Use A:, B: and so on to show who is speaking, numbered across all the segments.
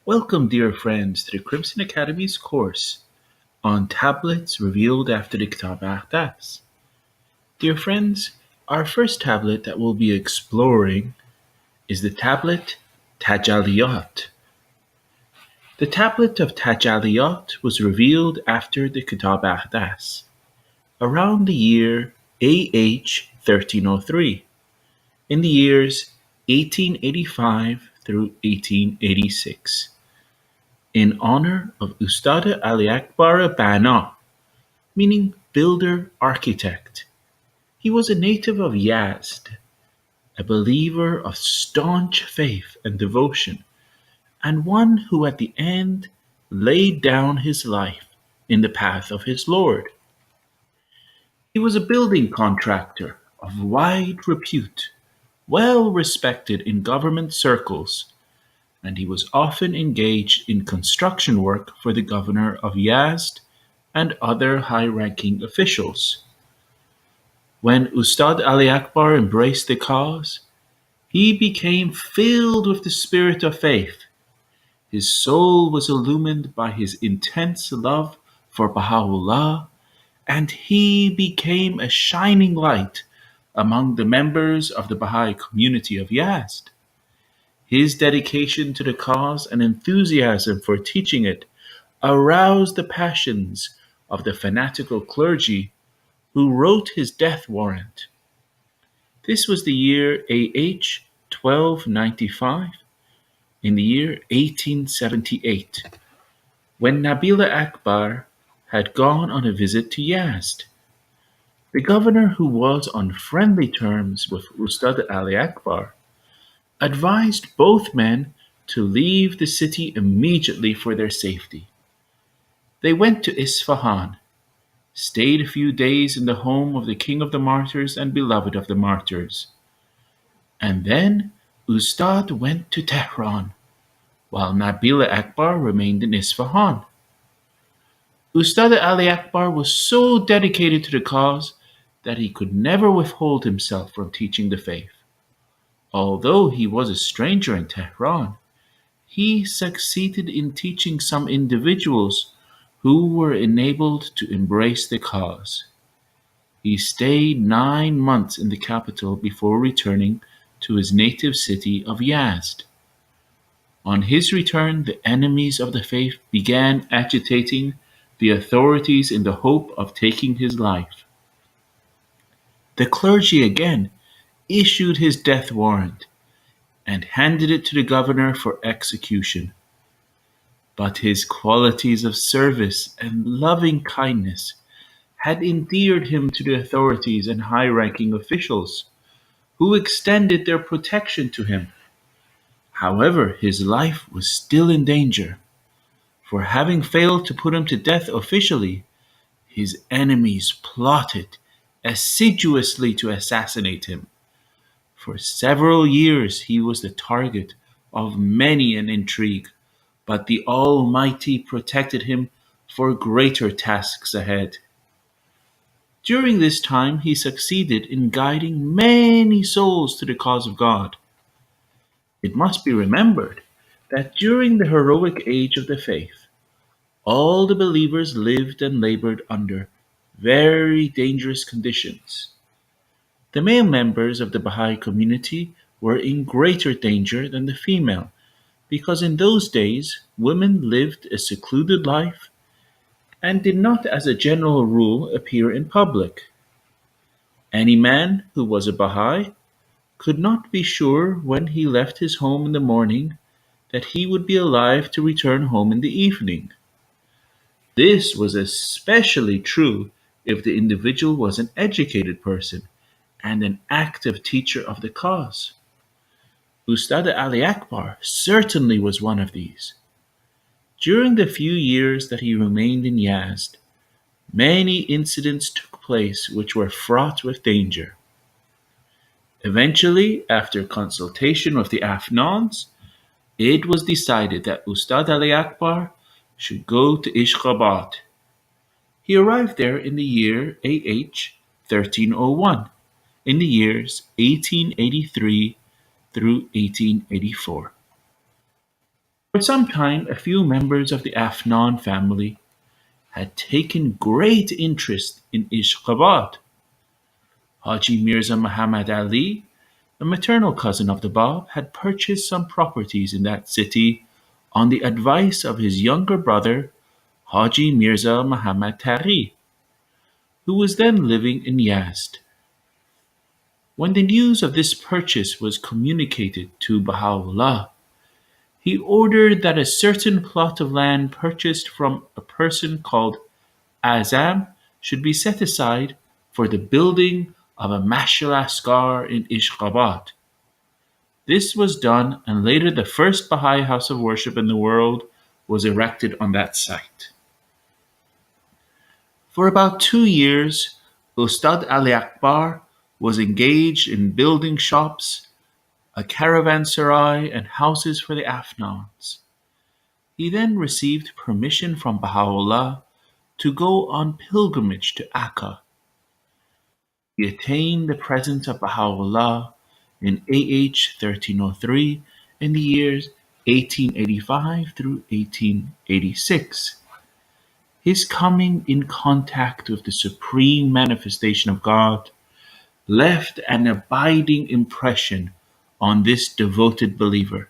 A: Welcome, dear friends, to the Crimson Academy's course on tablets revealed after the Kitáb-i-Aqdas. Dear friends, our first tablet that we'll be exploring is the tablet Tajallíyát. The tablet of Tajalliyat was revealed after the Kitáb-i-Aqdas, around the year AH 1303, in the years 1885 through 1886. In honor of Ustad Akbar Bana, meaning builder architect. He was a native of Yazd, a believer of staunch faith and devotion, and one who at the end laid down his life in the path of his Lord. He was a building contractor of wide repute, well respected in government circles, and he was often engaged in construction work for the governor of Yazd and other high-ranking officials. When Ustad Akbar embraced the cause, he became filled with the spirit of faith. His soul was illumined by his intense love for Bahá'u'lláh, and he became a shining light among the members of the Bahá'í community of Yazd. His dedication to the cause and enthusiasm for teaching it aroused the passions of the fanatical clergy who wrote his death warrant. This was the year AH 1295, in the year 1878, when Nabila Akbar had gone on a visit to Yazd. The governor, who was on friendly terms with Ustad Akbar, advised both men to leave the city immediately for their safety. They went to Isfahan, stayed a few days in the home of the king of the martyrs and beloved of the martyrs, and then Ustad went to Tehran, while Nabila Akbar remained in Isfahan. Ustad Akbar was so dedicated to the cause that he could never withhold himself from teaching the faith. Although he was a stranger in Tehran, he succeeded in teaching some individuals who were enabled to embrace the cause. He stayed 9 months in the capital before returning to his native city of Yazd. On his return, the enemies of the faith began agitating the authorities in the hope of taking his life. The clergy again issued his death warrant and handed it to the governor for execution. But his qualities of service and loving kindness had endeared him to the authorities and high-ranking officials, who extended their protection to him. However, his life was still in danger, for having failed to put him to death officially, his enemies plotted assiduously to assassinate him. For several years he was the target of many an intrigue, but the Almighty protected him for greater tasks ahead. During this time he succeeded in guiding many souls to the cause of God. It must be remembered that during the heroic age of the faith, all the believers lived and labored under very dangerous conditions. The male members of the Bahá'í community were in greater danger than the female, because in those days women lived a secluded life and did not, as a general rule, appear in public. Any man who was a Bahá'í could not be sure when he left his home in the morning that he would be alive to return home in the evening. This was especially true if the individual was an educated person and an active teacher of the cause. Ustad Akbar certainly was one of these. During the few years that he remained in Yazd, many incidents took place which were fraught with danger. Eventually, after consultation with the Afghans, it was decided that Ustad Akbar should go to Ashgabat. He arrived there in the year AH 1301, in the years 1883 through 1884. For some time, a few members of the Afnan family had taken great interest in Ishqabad. Haji Mirza Muhammad Ali, a maternal cousin of the Bab, had purchased some properties in that city on the advice of his younger brother, Haji Mirza Muhammad Taghi, who was then living in Yazd. When the news of this purchase was communicated to Baha'u'lláh, he ordered that a certain plot of land purchased from a person called Azam should be set aside for the building of a Mashriqu'l-Adhkár in Ishqabad. This was done, and later the first Baha'i house of worship in the world was erected on that site. For about 2 years, Ustad Ali Akbar was engaged in building shops, a caravanserai, and houses for the Afnans. He then received permission from Baha'u'lláh to go on pilgrimage to Akka. He attained the presence of Baha'u'lláh in AH 1303 in the years 1885 through 1886. His coming in contact with the supreme manifestation of God left an abiding impression on this devoted believer.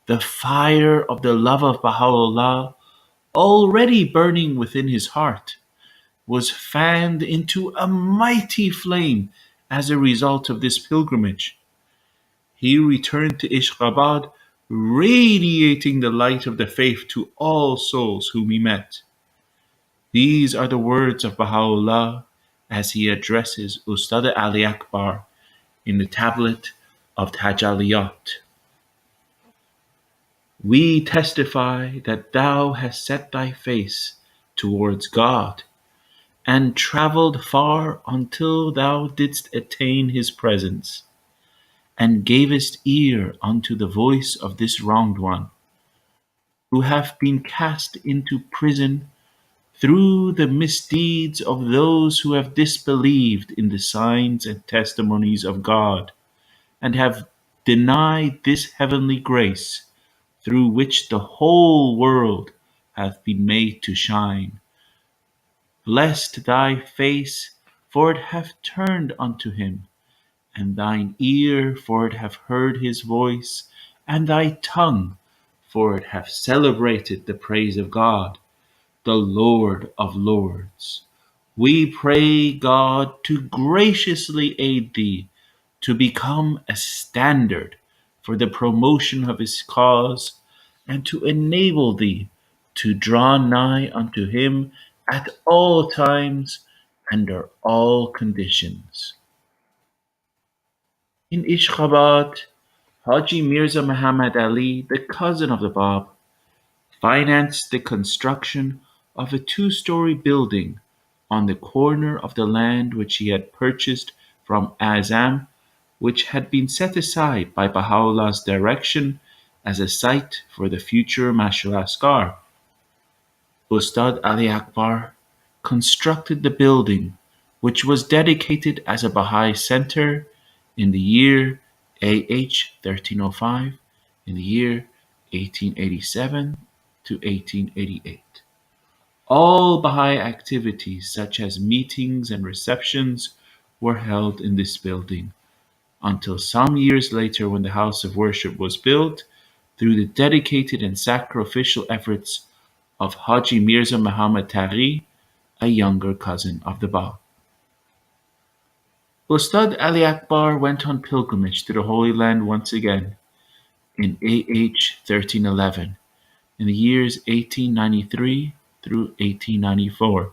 A: The fire of the love of Baha'u'lláh, already burning within his heart, was fanned into a mighty flame as a result of this pilgrimage. He returned to Ishqabad, radiating the light of the faith to all souls whom he met. These are the words of Baha'u'lláh as he addresses Ustad Ali Akbar in the tablet of Tajalliyat. We testify that thou hast set thy face towards God and travelled far until thou didst attain his presence, and gavest ear unto the voice of this wronged one, who hath been cast into prison through the misdeeds of those who have disbelieved in the signs and testimonies of God, and have denied this heavenly grace, through which the whole world hath been made to shine. Blessed thy face, for it hath turned unto him, and thine ear, for it hath heard his voice, and thy tongue, for it hath celebrated the praise of God, the Lord of Lords. We pray God to graciously aid thee to become a standard for the promotion of his cause, and to enable thee to draw nigh unto him at all times, under all conditions. In Ishqabad, Haji Mirza Muhammad Ali, the cousin of the Bab, financed the construction of a 2-story building on the corner of the land which he had purchased from Azam, which had been set aside by Baha'u'llah's direction as a site for the future Mashriqu'l-Adhkár. Ustad Ali Akbar constructed the building, which was dedicated as a Baha'i center in the year AH 1305, in the year 1887 to 1888. All Baha'i activities, such as meetings and receptions, were held in this building, until some years later when the house of worship was built through the dedicated and sacrificial efforts of Haji Mirza Muhammad Taghi, a younger cousin of the Bab. Ustad Ali Akbar went on pilgrimage to the Holy Land once again in AH 1311, in the years 1893 through 1894,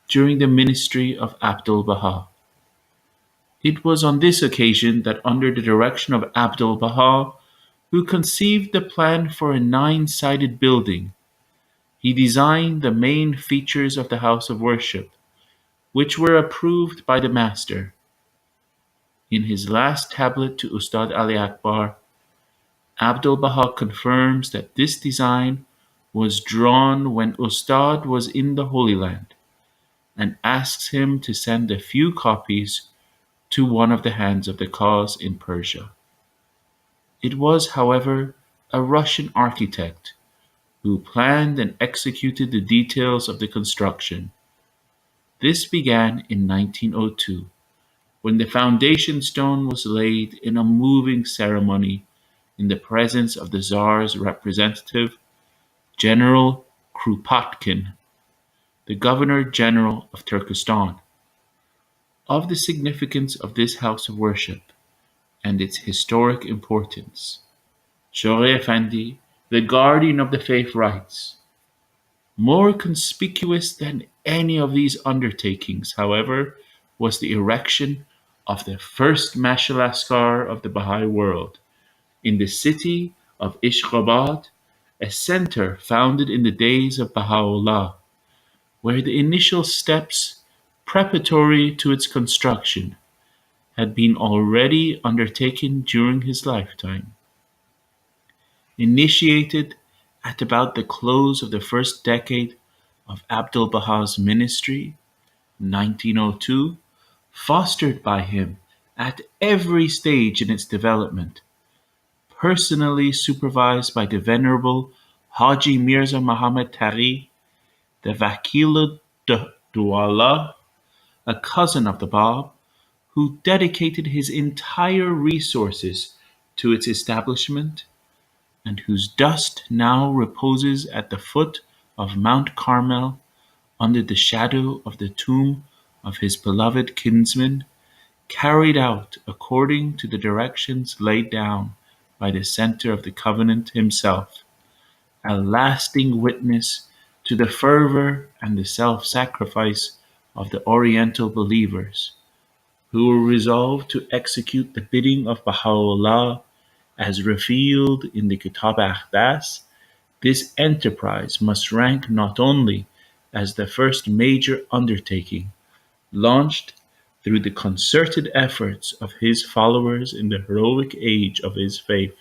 A: during the ministry of Abdul Baha. It was on this occasion that, under the direction of Abdul Baha, who conceived the plan for a 9-sided building, he designed the main features of the house of worship, which were approved by the master. In his last tablet to Ustad Ali Akbar, Abdul Baha confirms that this design was drawn when Ustad was in the Holy Land, and asks him to send a few copies to one of the hands of the cause in Persia. It was, however, a Russian architect who planned and executed the details of the construction. This began in 1902, when the foundation stone was laid in a moving ceremony in the presence of the Tsar's representative, General Kropotkin, the Governor-General of Turkestan. Of the significance of this house of worship and its historic importance, Shoghi Effendi, the guardian of the faith, writes, "More conspicuous than any of these undertakings, however, was the erection of the first Mashriqu'l-Adhkár of the Bahá'í world in the city of Ashgabat, a center founded in the days of Bahá'u'lláh, where the initial steps preparatory to its construction had been already undertaken during his lifetime. Initiated at about the close of the first decade of Abdu'l-Bahá's ministry, 1902, fostered by him at every stage in its development, personally supervised by the Venerable Haji Mirza Muhammad Taghi, the Wakil-ud-Dawla, a cousin of the Bab, who dedicated his entire resources to its establishment, and whose dust now reposes at the foot of Mount Carmel under the shadow of the tomb of his beloved kinsman, carried out according to the directions laid down by the Center of the Covenant himself, a lasting witness to the fervor and the self-sacrifice of the Oriental believers, who were resolved to execute the bidding of Baha'u'lláh as revealed in the Kitáb-i-Aqdas. This enterprise must rank not only as the first major undertaking launched through the concerted efforts of his followers in the heroic age of his faith,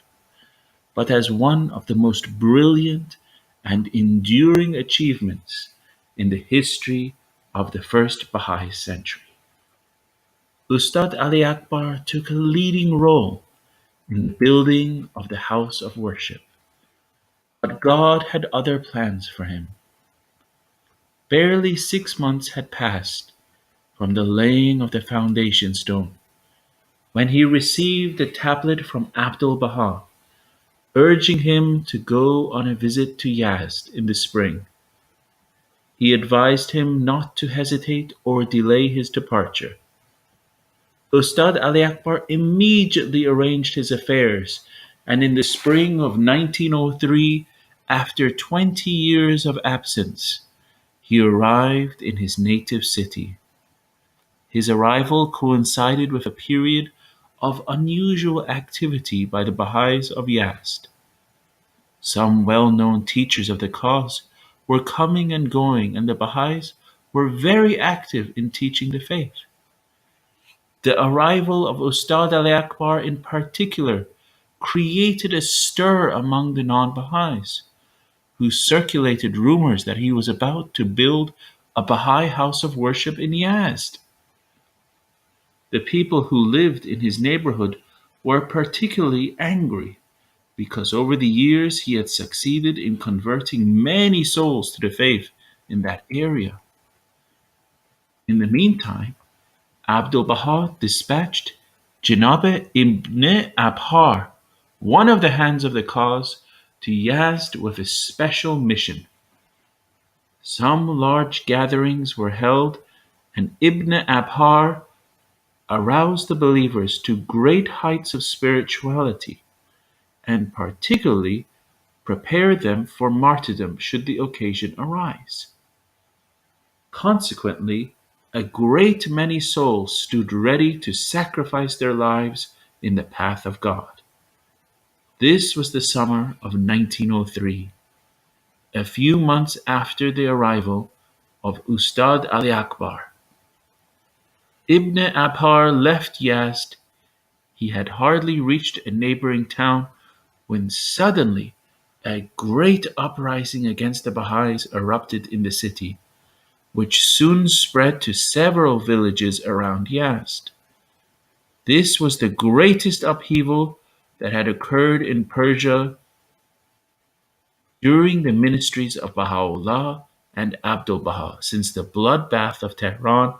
A: but as one of the most brilliant and enduring achievements in the history of the first Baha'i century. Ustad Ali Akbar took a leading role in the building of the house of worship, but God had other plans for him. Barely 6 months had passed from the laying of the foundation stone when he received a tablet from Abdu'l-Bahá, urging him to go on a visit to Yazd in the spring. He advised him not to hesitate or delay his departure. Ustad Ali Akbar immediately arranged his affairs, and in the spring of 1903, after 20 years of absence, he arrived in his native city. His arrival coincided with a period of unusual activity by the Baha'is of Yazd. Some well-known teachers of the cause were coming and going, and the Baha'is were very active in teaching the faith. The arrival of Ustad Ali Akbar in particular created a stir among the non-Baha'is, who circulated rumors that he was about to build a Baha'i house of worship in Yazd. The people who lived in his neighborhood were particularly angry because over the years he had succeeded in converting many souls to the faith in that area. In the meantime, Abdu'l-Bahá dispatched Janabe ibn Abhar, one of the hands of the cause, to Yazd with a special mission. Some large gatherings were held, and Ibn Abhar aroused the believers to great heights of spirituality, and particularly prepared them for martyrdom should the occasion arise. Consequently, a great many souls stood ready to sacrifice their lives in the path of God. This was the summer of 1903, a few months after the arrival of Ustad Ali Akbar. Ibn Abhar left Yazd. He had hardly reached a neighboring town when suddenly a great uprising against the Baha'is erupted in the city, which soon spread to several villages around Yazd. This was the greatest upheaval that had occurred in Persia during the ministries of Baha'u'lláh and Abdul-Baha since the bloodbath of Tehran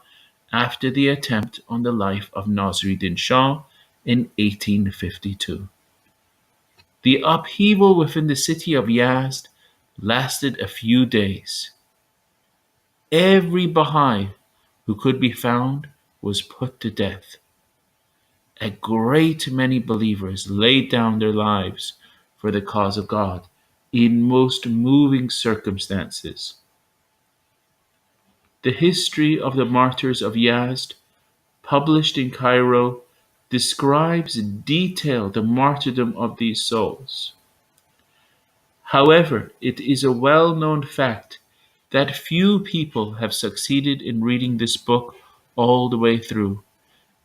A: after the attempt on the life of Nasruddin Shah in 1852. The upheaval within the city of Yazd lasted a few days. Every Baha'i who could be found was put to death. A great many believers laid down their lives for the cause of God in most moving circumstances. The history of the martyrs of Yazd, published in Cairo, describes in detail the martyrdom of these souls. However, it is a well-known fact that few people have succeeded in reading this book all the way through.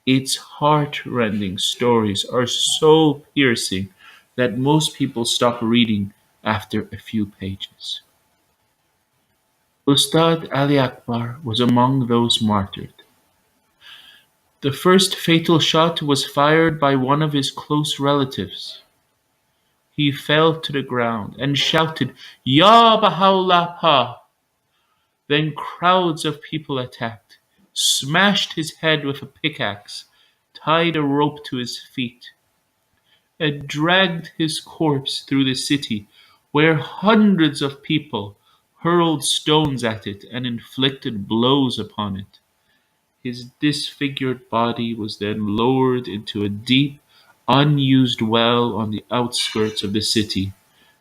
A: Its heart-rending stories are so piercing that most people stop reading after a few pages. Ustad Ali Akbar was among those martyred. The first fatal shot was fired by one of his close relatives. He fell to the ground and shouted, "Ya Bahá'u'lláh!" Then crowds of people attacked, smashed his head with a pickaxe, tied a rope to his feet, and dragged his corpse through the city, where hundreds of people hurled stones at it and inflicted blows upon it. His disfigured body was then lowered into a deep, unused well on the outskirts of the city,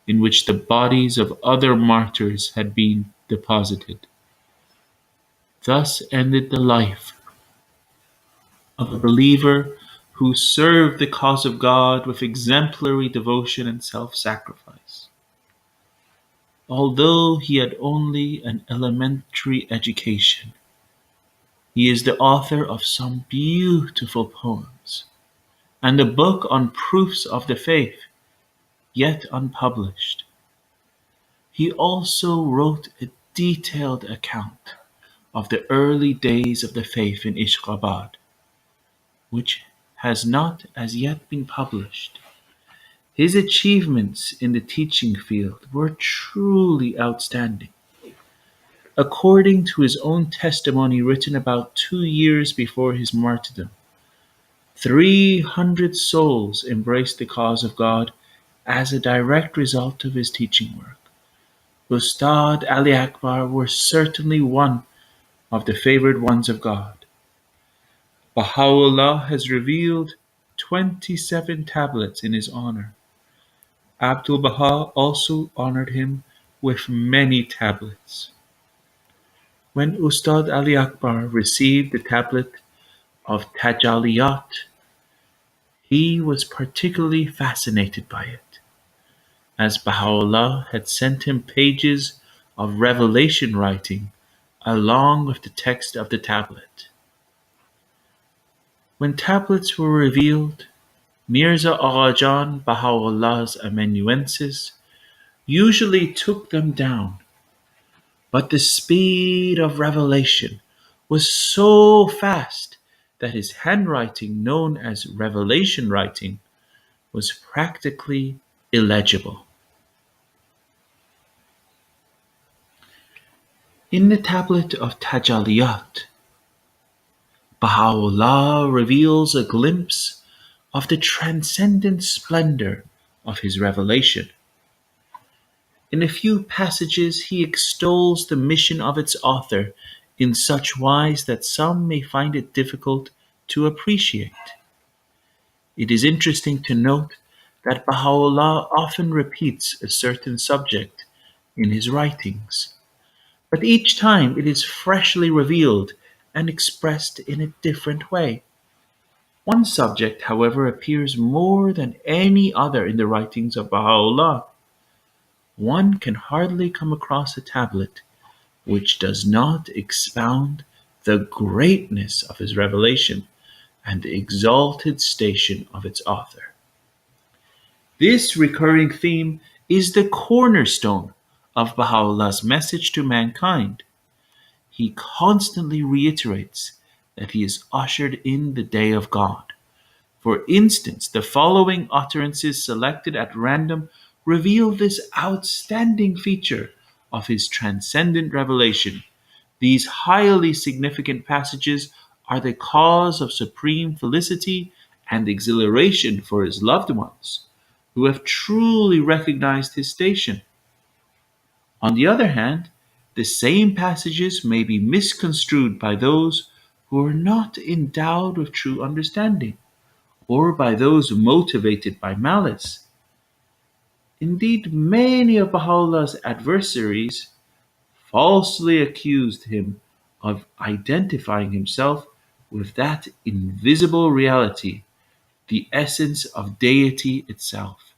A: in which the bodies of other martyrs had been deposited. Thus ended the life of a believer who served the cause of God with exemplary devotion and self-sacrifice. Although he had only an elementary education, he is the author of some beautiful poems and a book on proofs of the faith, yet unpublished. He also wrote a detailed account of the early days of the faith in Ishqabad, which has not as yet been published. His achievements in the teaching field were truly outstanding. According to his own testimony written about 2 years before his martyrdom, 300 souls embraced the cause of God as a direct result of his teaching work. Ustad Ali Akbar was certainly one of the favored ones of God. Baha'u'lláh has revealed 27 tablets in his honor. Abdul-Baha also honored him with many tablets. When Ustad Ali Akbar received the tablet of Tajalliyat, he was particularly fascinated by it, as Baha'u'lláh had sent him pages of revelation writing along with the text of the tablet. When tablets were revealed, Mirza Aghajan, Baha'u'llah's amanuensis, usually took them down, but the speed of revelation was so fast that his handwriting, known as revelation writing, was practically illegible. In the tablet of Tajalliyat, Baha'u'lláh reveals a glimpse of the transcendent splendor of his revelation. In a few passages, he extols the mission of its author in such wise that some may find it difficult to appreciate. It is interesting to note that Baha'u'lláh often repeats a certain subject in his writings, but each time it is freshly revealed and expressed in a different way. One subject, however, appears more than any other in the writings of Baha'u'lláh. One can hardly come across a tablet which does not expound the greatness of his revelation and the exalted station of its author. This recurring theme is the cornerstone of Baha'u'llah's message to mankind. He constantly reiterates that he is ushered in the day of God. For instance, the following utterances selected at random reveal this outstanding feature of his transcendent revelation. These highly significant passages are the cause of supreme felicity and exhilaration for his loved ones, who have truly recognized his station. On the other hand, the same passages may be misconstrued by those who are not endowed with true understanding, or by those motivated by malice. Indeed, many of Baha'u'llah's adversaries falsely accused him of identifying himself with that invisible reality, the essence of deity itself.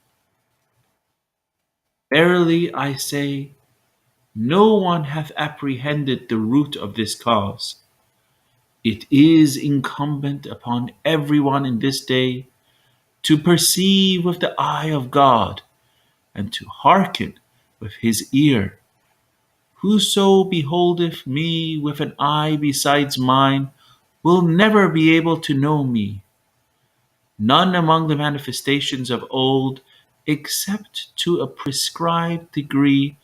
A: Verily I say, no one hath apprehended the root of this cause. It is incumbent upon everyone in this day to perceive with the eye of God and to hearken with his ear. Whoso beholdeth me with an eye besides mine will never be able to know me. None among the manifestations of old, except to a prescribed degree,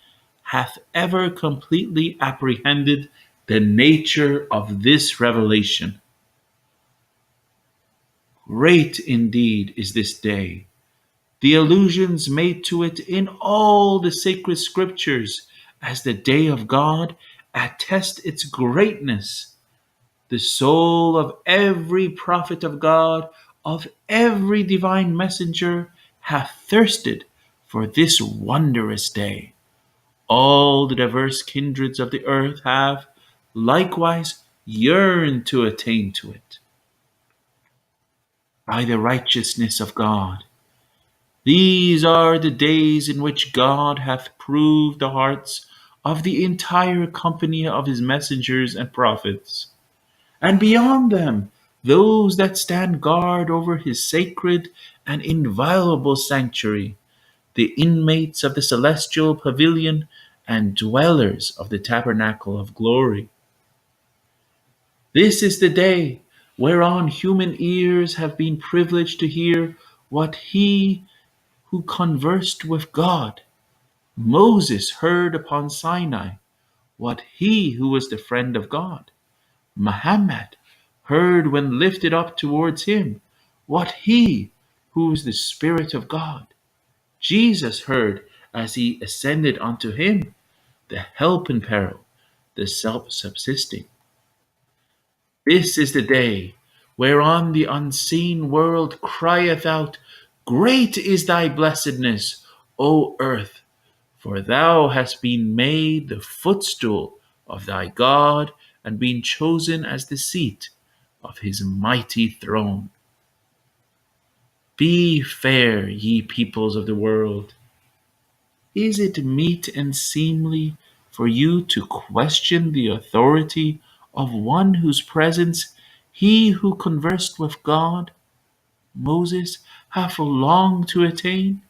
A: hath ever completely apprehended the nature of this revelation. Great indeed is this day. The allusions made to it in all the sacred scriptures as the day of God attest its greatness. The soul of every prophet of God, of every divine messenger, hath thirsted for this wondrous day. All the diverse kindreds of the earth have likewise yearned to attain to it. By the righteousness of God, these are the days in which God hath proved the hearts of the entire company of his messengers and prophets, and beyond them those that stand guard over his sacred and inviolable sanctuary, the inmates of the celestial pavilion and dwellers of the tabernacle of glory. This is the day whereon human ears have been privileged to hear what he who conversed with God, Moses, heard upon Sinai, what he who was the friend of God, Muhammad, heard when lifted up towards him, what he who is the Spirit of God, Jesus, heard as he ascended unto him, the help in peril, the self-subsisting. This is the day whereon the unseen world crieth out, Great is thy blessedness, O earth, for thou hast been made the footstool of thy God and been chosen as the seat of his mighty throne. Be fair, ye peoples of the world. Is it meet and seemly for you to question the authority of one whose presence he who conversed with God, Moses, hath longed to attain,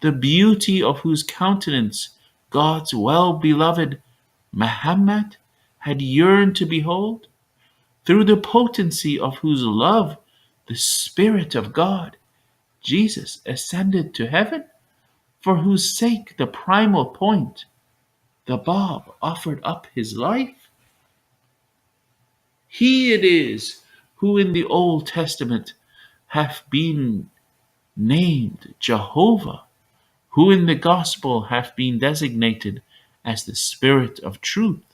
A: the beauty of whose countenance God's well-beloved Muhammad had yearned to behold, through the potency of whose love the Spirit of God, Jesus, ascended to heaven, for whose sake the primal point, the Bab, offered up his life? He it is who in the Old Testament hath been named Jehovah, who in the Gospel hath been designated as the Spirit of truth,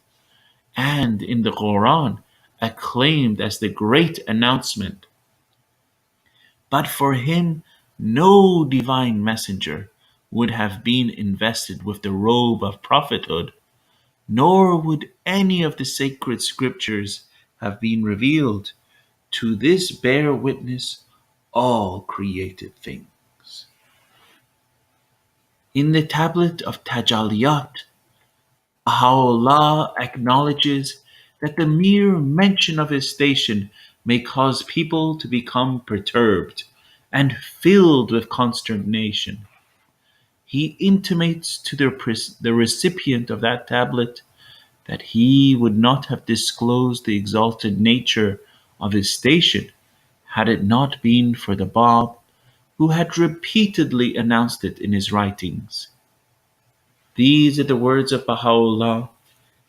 A: and in the Quran acclaimed as the great announcement. But for him no divine messenger would have been invested with the robe of prophethood, nor would any of the sacred scriptures have been revealed. To this bear witness all created things. In the tablet of Tajalliyat, Baha'u'lláh acknowledges that the mere mention of his station may cause people to become perturbed and filled with consternation. He intimates to the recipient of that tablet that he would not have disclosed the exalted nature of his station had it not been for the Bab, who had repeatedly announced it in his writings. These are the words of Baha'u'lláh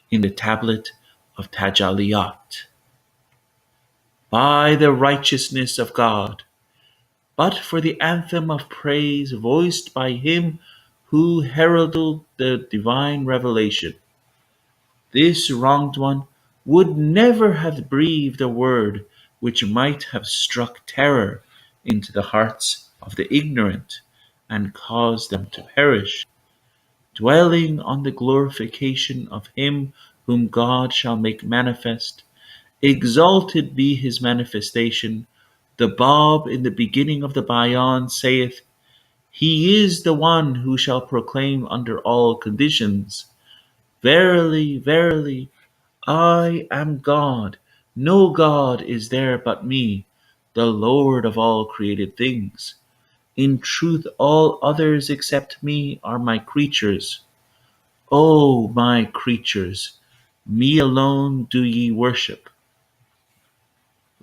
A: in the tablet of Tajalliyat. By the righteousness of God, but for the anthem of praise voiced by him who heralded the divine revelation, this wronged one would never have breathed a word which might have struck terror into the hearts of the ignorant and caused them to perish, dwelling on the glorification of him whom God shall make manifest. Exalted be his manifestation. The Bab in the beginning of the Bayan saith, He is the one who shall proclaim under all conditions, Verily, verily, I am God. No God is there but me, the Lord of all created things. In truth, all others except me are my creatures. O my creatures, me alone do ye worship.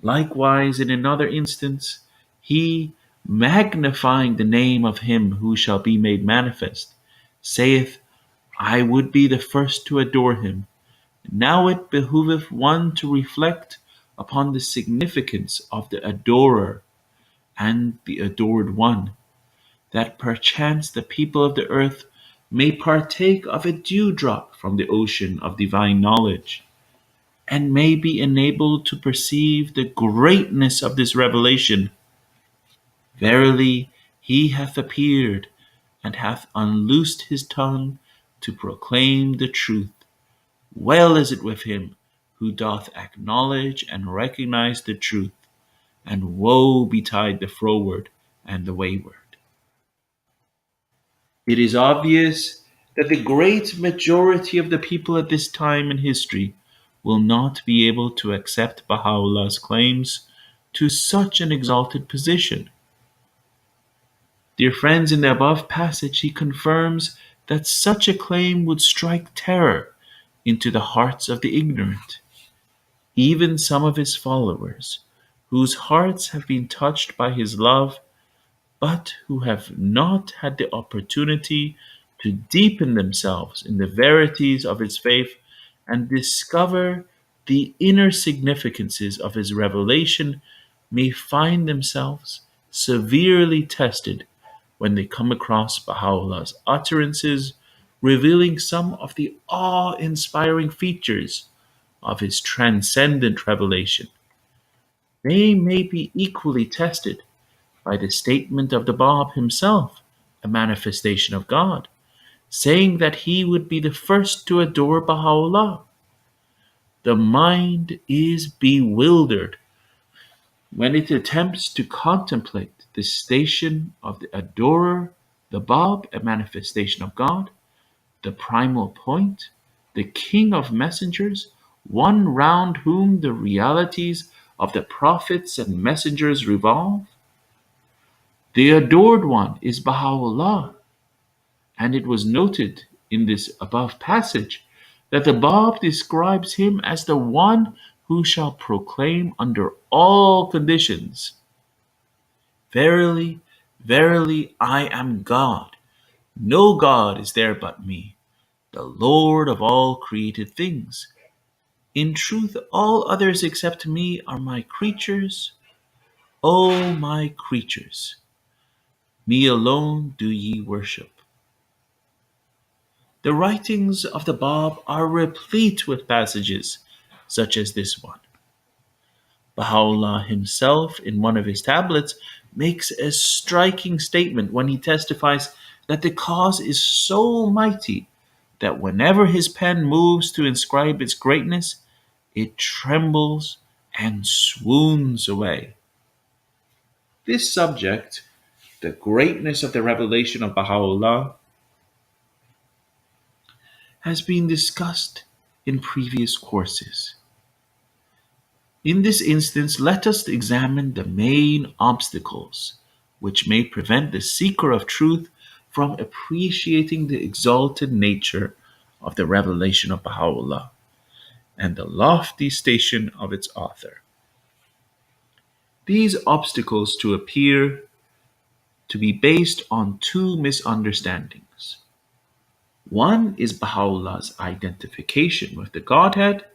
A: Likewise, in another instance, he, magnifying the name of him who shall be made manifest, saith, I would be the first to adore him. Now it behoveth one to reflect upon the significance of the adorer and the adored one, that perchance the people of the earth may partake of a dewdrop from the ocean of divine knowledge, and may be enabled to perceive the greatness of this revelation. Verily, he hath appeared, and hath unloosed his tongue to proclaim the truth. Well is it with him who doth acknowledge and recognize the truth, and woe betide the froward and the wayward. It is obvious that the great majority of the people at this time in history will not be able to accept Baha'u'llah's claims to such an exalted position. Dear friends, in the above passage, he confirms that such a claim would strike terror into the hearts of the ignorant. Even some of his followers, whose hearts have been touched by his love, but who have not had the opportunity to deepen themselves in the verities of his faith and discover the inner significances of his revelation, may find themselves severely tested when they come across Baha'u'llah's utterances, revealing some of the awe-inspiring features of his transcendent revelation. They may be equally tested by the statement of the Bab himself, a manifestation of God, saying that he would be the first to adore Baha'u'lláh. The mind is bewildered when it attempts to contemplate the station of the adorer, the Bab, a manifestation of God, the primal point, the king of messengers, one round whom the realities of the prophets and messengers revolve. The adored one is Baha'u'lláh, and it was noted in this above passage that the Bab describes him as the one who shall proclaim under all conditions, Verily, verily, I am God. No God is there but me, the Lord of all created things. In truth, all others except me are my creatures. O my creatures, me alone do ye worship. The writings of the Bab are replete with passages such as this one. Baha'u'lláh himself, in one of his tablets, makes a striking statement when he testifies that the cause is so mighty that whenever his pen moves to inscribe its greatness, it trembles and swoons away. This subject, the greatness of the revelation of Baha'u'lláh, has been discussed in previous courses. In this instance, let us examine the main obstacles which may prevent the seeker of truth from appreciating the exalted nature of the revelation of Baha'u'lláh and the lofty station of its author. These obstacles to appear to be based on two misunderstandings. One is Baha'u'llah's identification with the Godhead,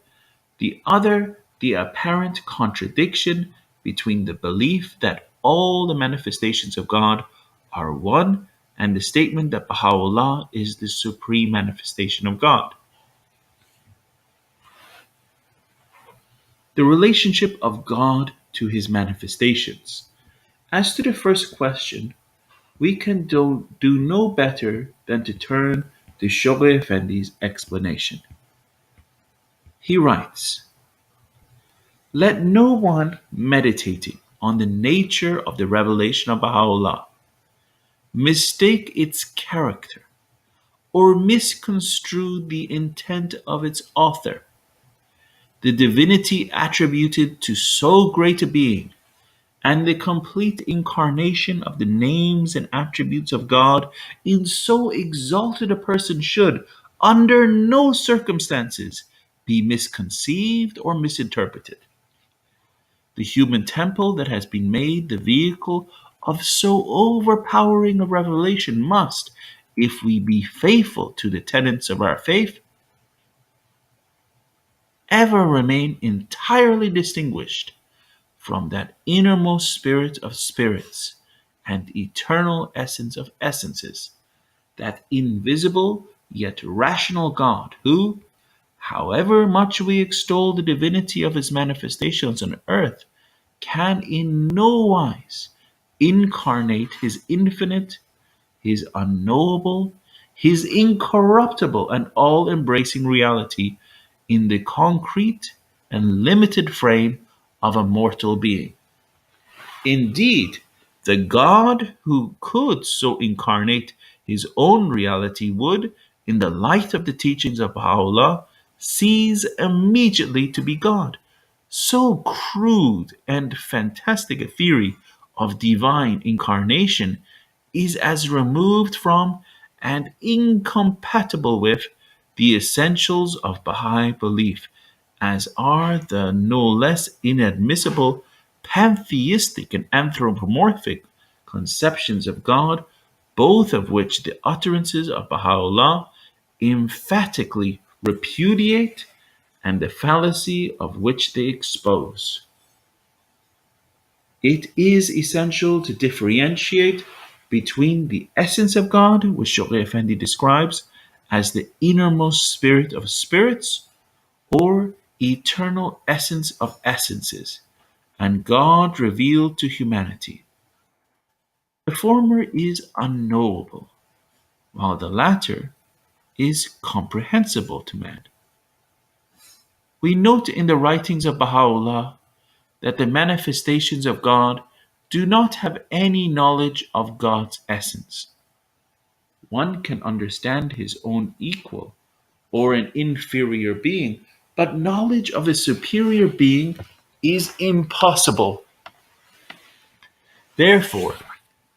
A: the other, the apparent contradiction between the belief that all the manifestations of God are one and the statement that Baha'u'llah is the supreme manifestation of God. The relationship of God to his manifestations. As to the first question, we can do no better than to turn to Shoghi Effendi's explanation. He writes, "Let no one meditating on the nature of the revelation of Baha'u'llah mistake its character or misconstrue the intent of its author. The divinity attributed to so great a being and the complete incarnation of the names and attributes of God in so exalted a person should, under no circumstances, be misconceived or misinterpreted. The human temple that has been made the vehicle of so overpowering a revelation must, if we be faithful to the tenets of our faith, ever remain entirely distinguished from that innermost spirit of spirits and eternal essence of essences, that invisible yet rational God who, however much we extol the divinity of his manifestations on earth, can in no wise incarnate his infinite, his unknowable, his incorruptible and all-embracing reality in the concrete and limited frame of a mortal being. Indeed, the God who could so incarnate his own reality would, in the light of the teachings of Baha'u'llah, cease immediately to be God. So crude and fantastic a theory of divine incarnation is as removed from and incompatible with the essentials of Baha'i belief as are the no less inadmissible pantheistic and anthropomorphic conceptions of God, both of which the utterances of Baha'u'llah emphatically repudiate and the fallacy of which they expose. It is essential to differentiate between the essence of God, which Shoghi Effendi describes as the innermost spirit of spirits, or eternal essence of essences, and God revealed to humanity. The former is unknowable, while the latter is comprehensible to man. We note in the writings of Baha'u'llah that the manifestations of God do not have any knowledge of God's essence. One can understand his own equal or an inferior being, but knowledge of a superior being is impossible. Therefore,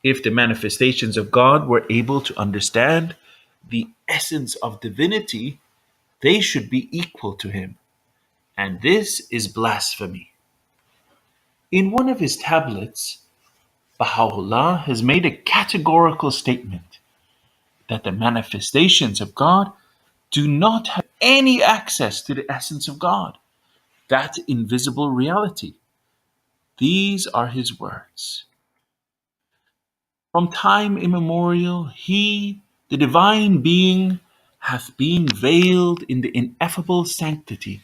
A: if the manifestations of God were able to understand the essence of divinity, they should be equal to him, and this is blasphemy. In one of his tablets, Baha'u'llah has made a categorical statement that the manifestations of God do not have any access to the essence of God, that invisible reality. These are his words. From time immemorial, he, the divine being, hath been veiled in the ineffable sanctity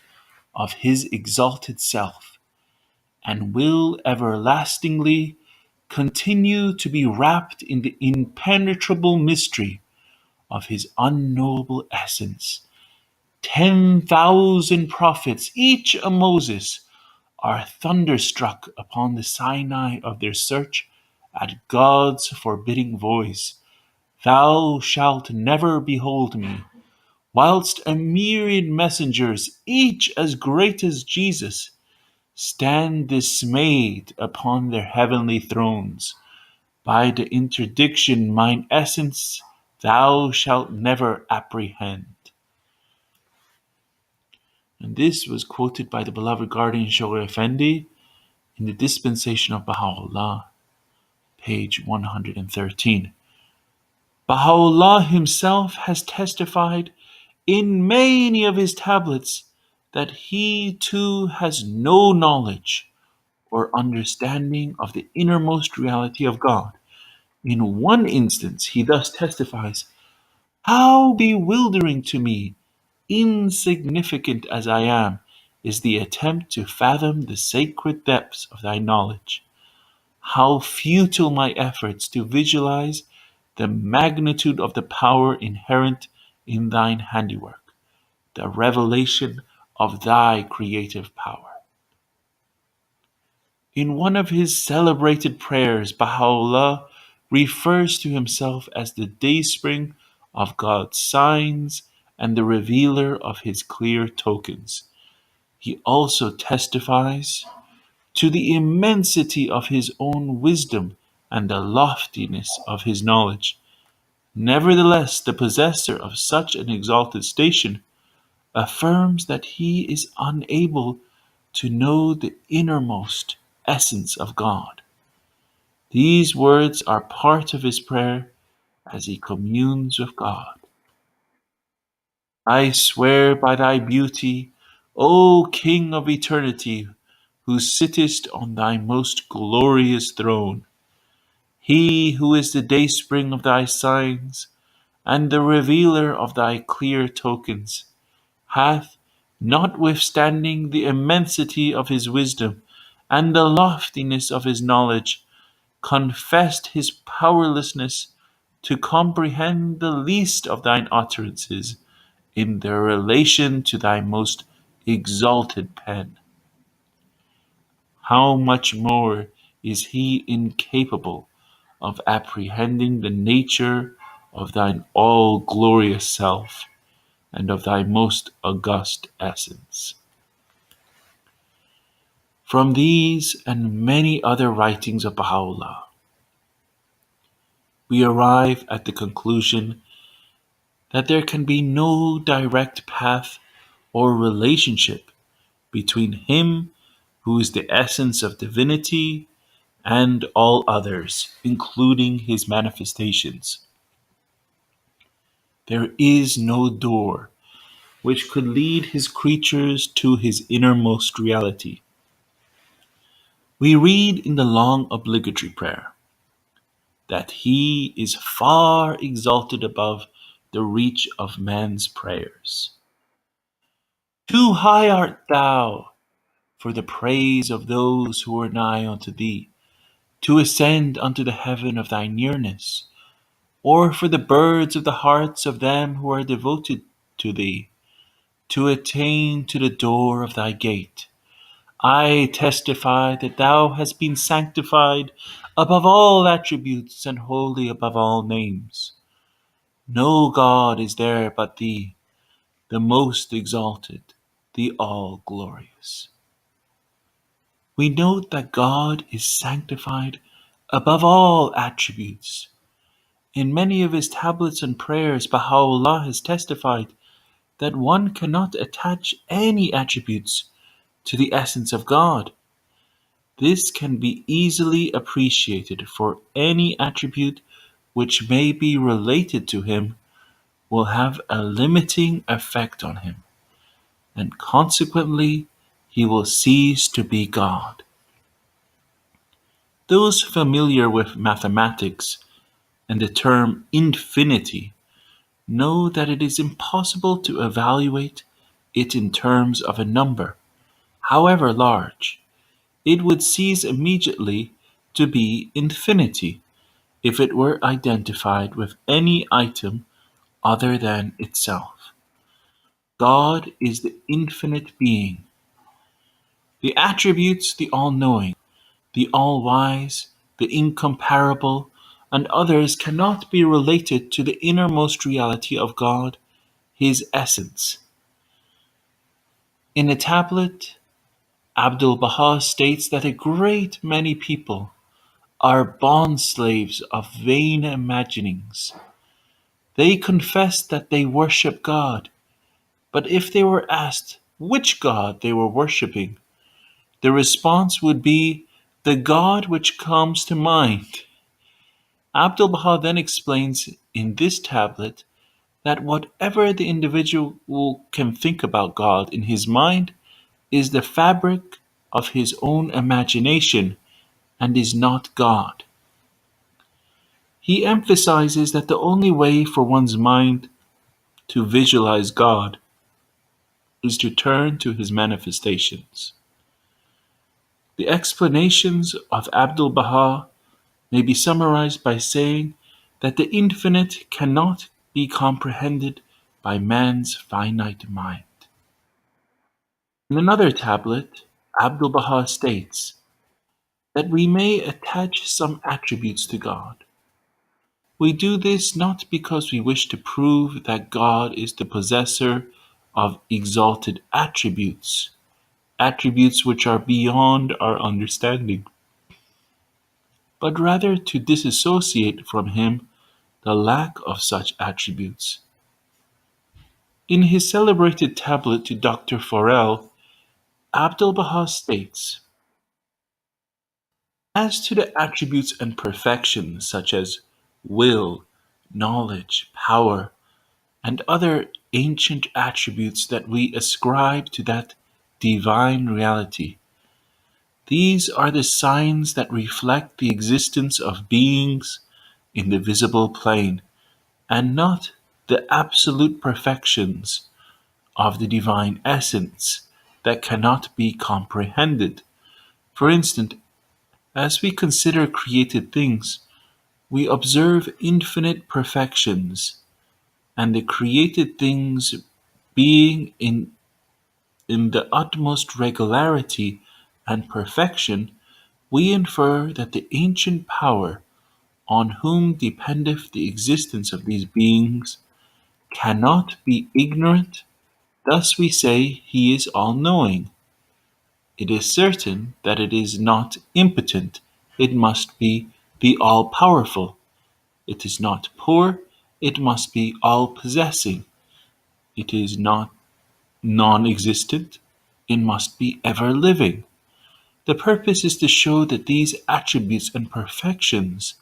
A: of his exalted self, and will everlastingly continue to be wrapped in the impenetrable mystery of his unknowable essence. 10,000 prophets, each a Moses, are thunderstruck upon the Sinai of their search at God's forbidding voice. Thou shalt never behold me, whilst a myriad messengers, each as great as Jesus, stand dismayed upon their heavenly thrones. By the interdiction mine essence thou shalt never apprehend. And this was quoted by the beloved guardian Shoghi Effendi in the dispensation of Baha'u'llah, page 113. Baha'u'lláh himself has testified in many of his tablets that he too has no knowledge or understanding of the innermost reality of God. In one instance, he thus testifies, "How bewildering to me, insignificant as I am, is the attempt to fathom the sacred depths of thy knowledge. How futile my efforts to visualize the magnitude of the power inherent in thine handiwork, the revelation of thy creative power." In one of his celebrated prayers, Baha'u'lláh refers to himself as the dayspring of God's signs and the revealer of his clear tokens. He also testifies to the immensity of his own wisdom and the loftiness of his knowledge. Nevertheless, the possessor of such an exalted station affirms that he is unable to know the innermost essence of God. These words are part of his prayer as he communes with God. I swear by thy beauty, O King of eternity, who sittest on thy most glorious throne, he who is the dayspring of thy signs and the revealer of thy clear tokens, hath, notwithstanding the immensity of his wisdom and the loftiness of his knowledge, confessed his powerlessness to comprehend the least of thine utterances in their relation to thy most exalted pen. How much more is he incapable of apprehending the nature of thine all-glorious self and of thy most august essence. From these and many other writings of Baha'u'lláh, we arrive at the conclusion that there can be no direct path or relationship between him who is the essence of divinity and all others, including his manifestations. There is no door which could lead his creatures to his innermost reality. We read in the long obligatory prayer that he is far exalted above the reach of man's prayers. Too high art thou for the praise of those who are nigh unto thee, to ascend unto the heaven of thy nearness, or for the birds of the hearts of them who are devoted to thee, to attain to the door of thy gate. I testify that thou hast been sanctified above all attributes and holy above all names. No God is there but thee, the most exalted, the all-glorious. We note that God is sanctified above all attributes. In many of his tablets and prayers, Baha'u'lláh has testified that one cannot attach any attributes to the essence of God. This can be easily appreciated, for any attribute which may be related to him will have a limiting effect on him, and consequently he will cease to be God. Those familiar with mathematics and the term infinity know that it is impossible to evaluate it in terms of a number, however large. It would cease immediately to be infinity if it were identified with any item other than itself. God is the infinite being. The attributes, the all-knowing, the all-wise, the incomparable, and others cannot be related to the innermost reality of God, his essence. In a tablet, Abdul-Baha states that a great many people are bond slaves of vain imaginings. They confess that they worship God, but if they were asked which God they were worshipping, the response would be the God which comes to mind. Abdu'l-Baha then explains in this tablet that whatever the individual can think about God in his mind is the fabric of his own imagination and is not God. He emphasizes that the only way for one's mind to visualize God is to turn to his manifestations. The explanations of Abdu'l-Baha may be summarized by saying that the infinite cannot be comprehended by man's finite mind. In another tablet, Abdu'l-Baha states that we may attach some attributes to God. We do this not because we wish to prove that God is the possessor of exalted attributes, attributes which are beyond our understanding, but rather to disassociate from him the lack of such attributes. In his celebrated tablet to Dr. Forel, Abdu'l-Baha states, as to the attributes and perfections such as will, knowledge, power, and other ancient attributes that we ascribe to that divine reality, these are the signs that reflect the existence of beings in the visible plane, and not the absolute perfections of the divine essence that cannot be comprehended. For instance, as we consider created things, we observe infinite perfections, and the created things being in the utmost regularity and perfection, we infer that the ancient power on whom dependeth the existence of these beings cannot be ignorant. Thus we say he is all-knowing. It is certain that it is not impotent, it must be the all-powerful. It is not poor, it must be all-possessing. It is not non-existent, it must be ever-living. The purpose is to show that these attributes and perfections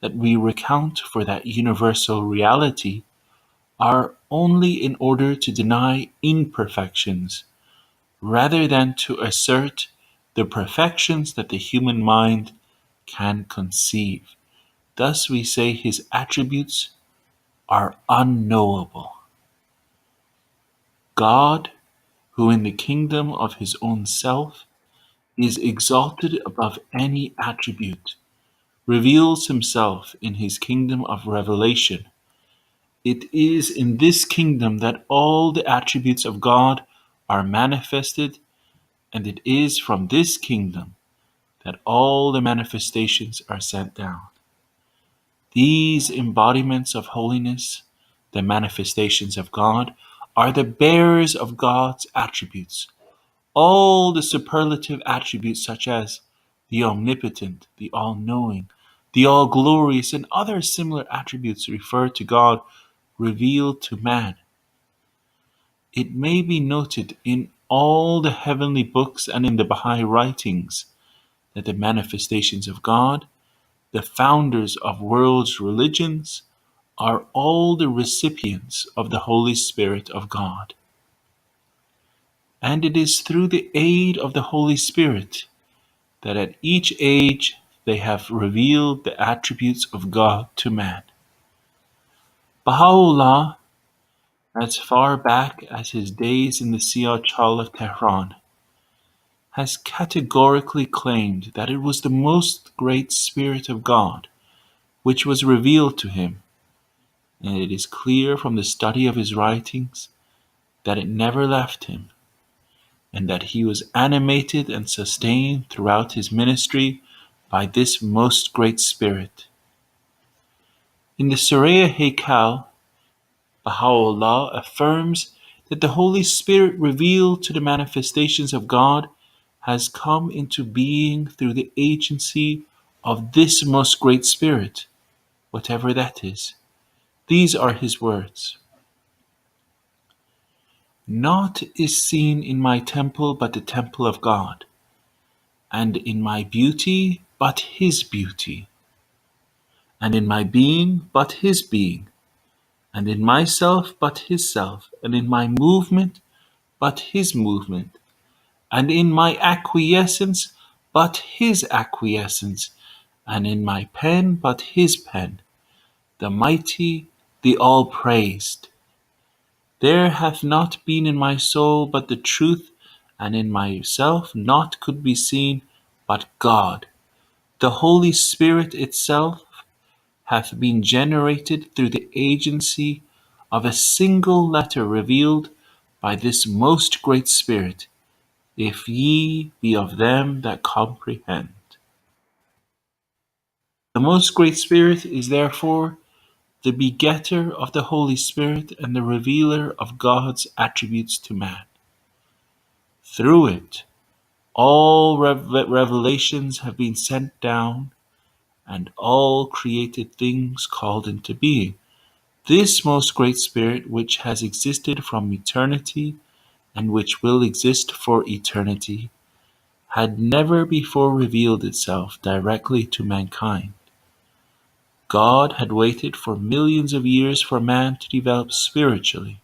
A: that we recount for that universal reality are only in order to deny imperfections, rather than to assert the perfections that the human mind can conceive. Thus we say his attributes are unknowable. God, who in the kingdom of his own self is exalted above any attribute, reveals himself in his kingdom of revelation. It is in this kingdom that all the attributes of God are manifested, and it is from this kingdom that all the manifestations are sent down. These embodiments of holiness, the manifestations of God, are the bearers of God's attributes. All the superlative attributes such as the omnipotent, the all-knowing, the all-glorious, and other similar attributes refer to God revealed to man. It may be noted in all the heavenly books and in the Bahá'í writings that the manifestations of God, the founders of world's religions, are all the recipients of the Holy Spirit of God. And it is through the aid of the Holy Spirit that at each age they have revealed the attributes of God to man. Baha'u'lláh, as far back as his days in the Siyah Chal of Tehran, has categorically claimed that it was the most great Spirit of God which was revealed to him, and it is clear from the study of his writings that it never left him, and that he was animated and sustained throughout his ministry by this most great Spirit. In the Surah Haykal, Baha'u'lláh affirms that the Holy Spirit revealed to the manifestations of God has come into being through the agency of this most great Spirit, whatever that is. These are his words. Naught is seen in my temple but the temple of God, and in my beauty but his beauty. and in my being but his being, and in myself but his self, and in my movement but his movement, and in my acquiescence but his acquiescence, and in my pen but his pen, the mighty, the all-praised. There hath not been in my soul but the truth, and in myself naught could be seen but God. The Holy Spirit itself hath been generated through the agency of a single letter revealed by this most great Spirit, if ye be of them that comprehend. The most great Spirit is therefore the begetter of the Holy Spirit and the revealer of God's attributes to man. Through it, all revelations have been sent down, and all created things called into being. This most great Spirit, which has existed from eternity, and which will exist for eternity, had never before revealed itself directly to mankind. God had waited for millions of years for man to develop spiritually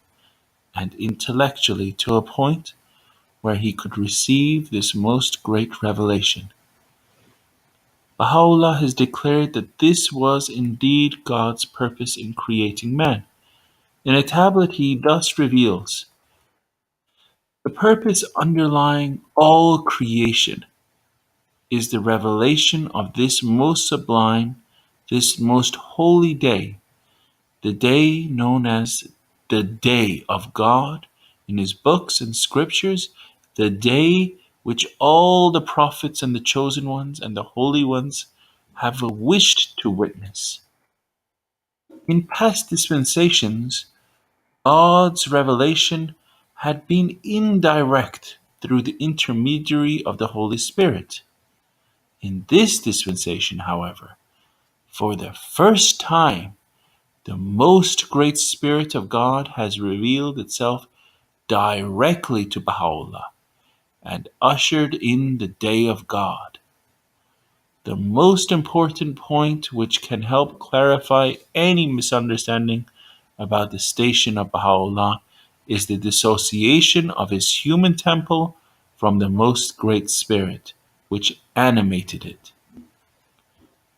A: and intellectually to a point where he could receive this most great revelation. Baha'u'lláh has declared that this was indeed God's purpose in creating man. In a tablet he thus reveals, the purpose underlying all creation is the revelation of this most sublime, this most holy day, the day known as the Day of God in his books and scriptures, the day which all the prophets and the chosen ones and the holy ones have wished to witness. In past dispensations, God's revelation had been indirect through the intermediary of the Holy Spirit. In this dispensation, however, for the first time, the most great Spirit of God has revealed itself directly to Baha'u'lláh and ushered in the day of God. The most important point which can help clarify any misunderstanding about the station of Baha'u'lláh is the dissociation of his human temple from the most great Spirit, which animated it.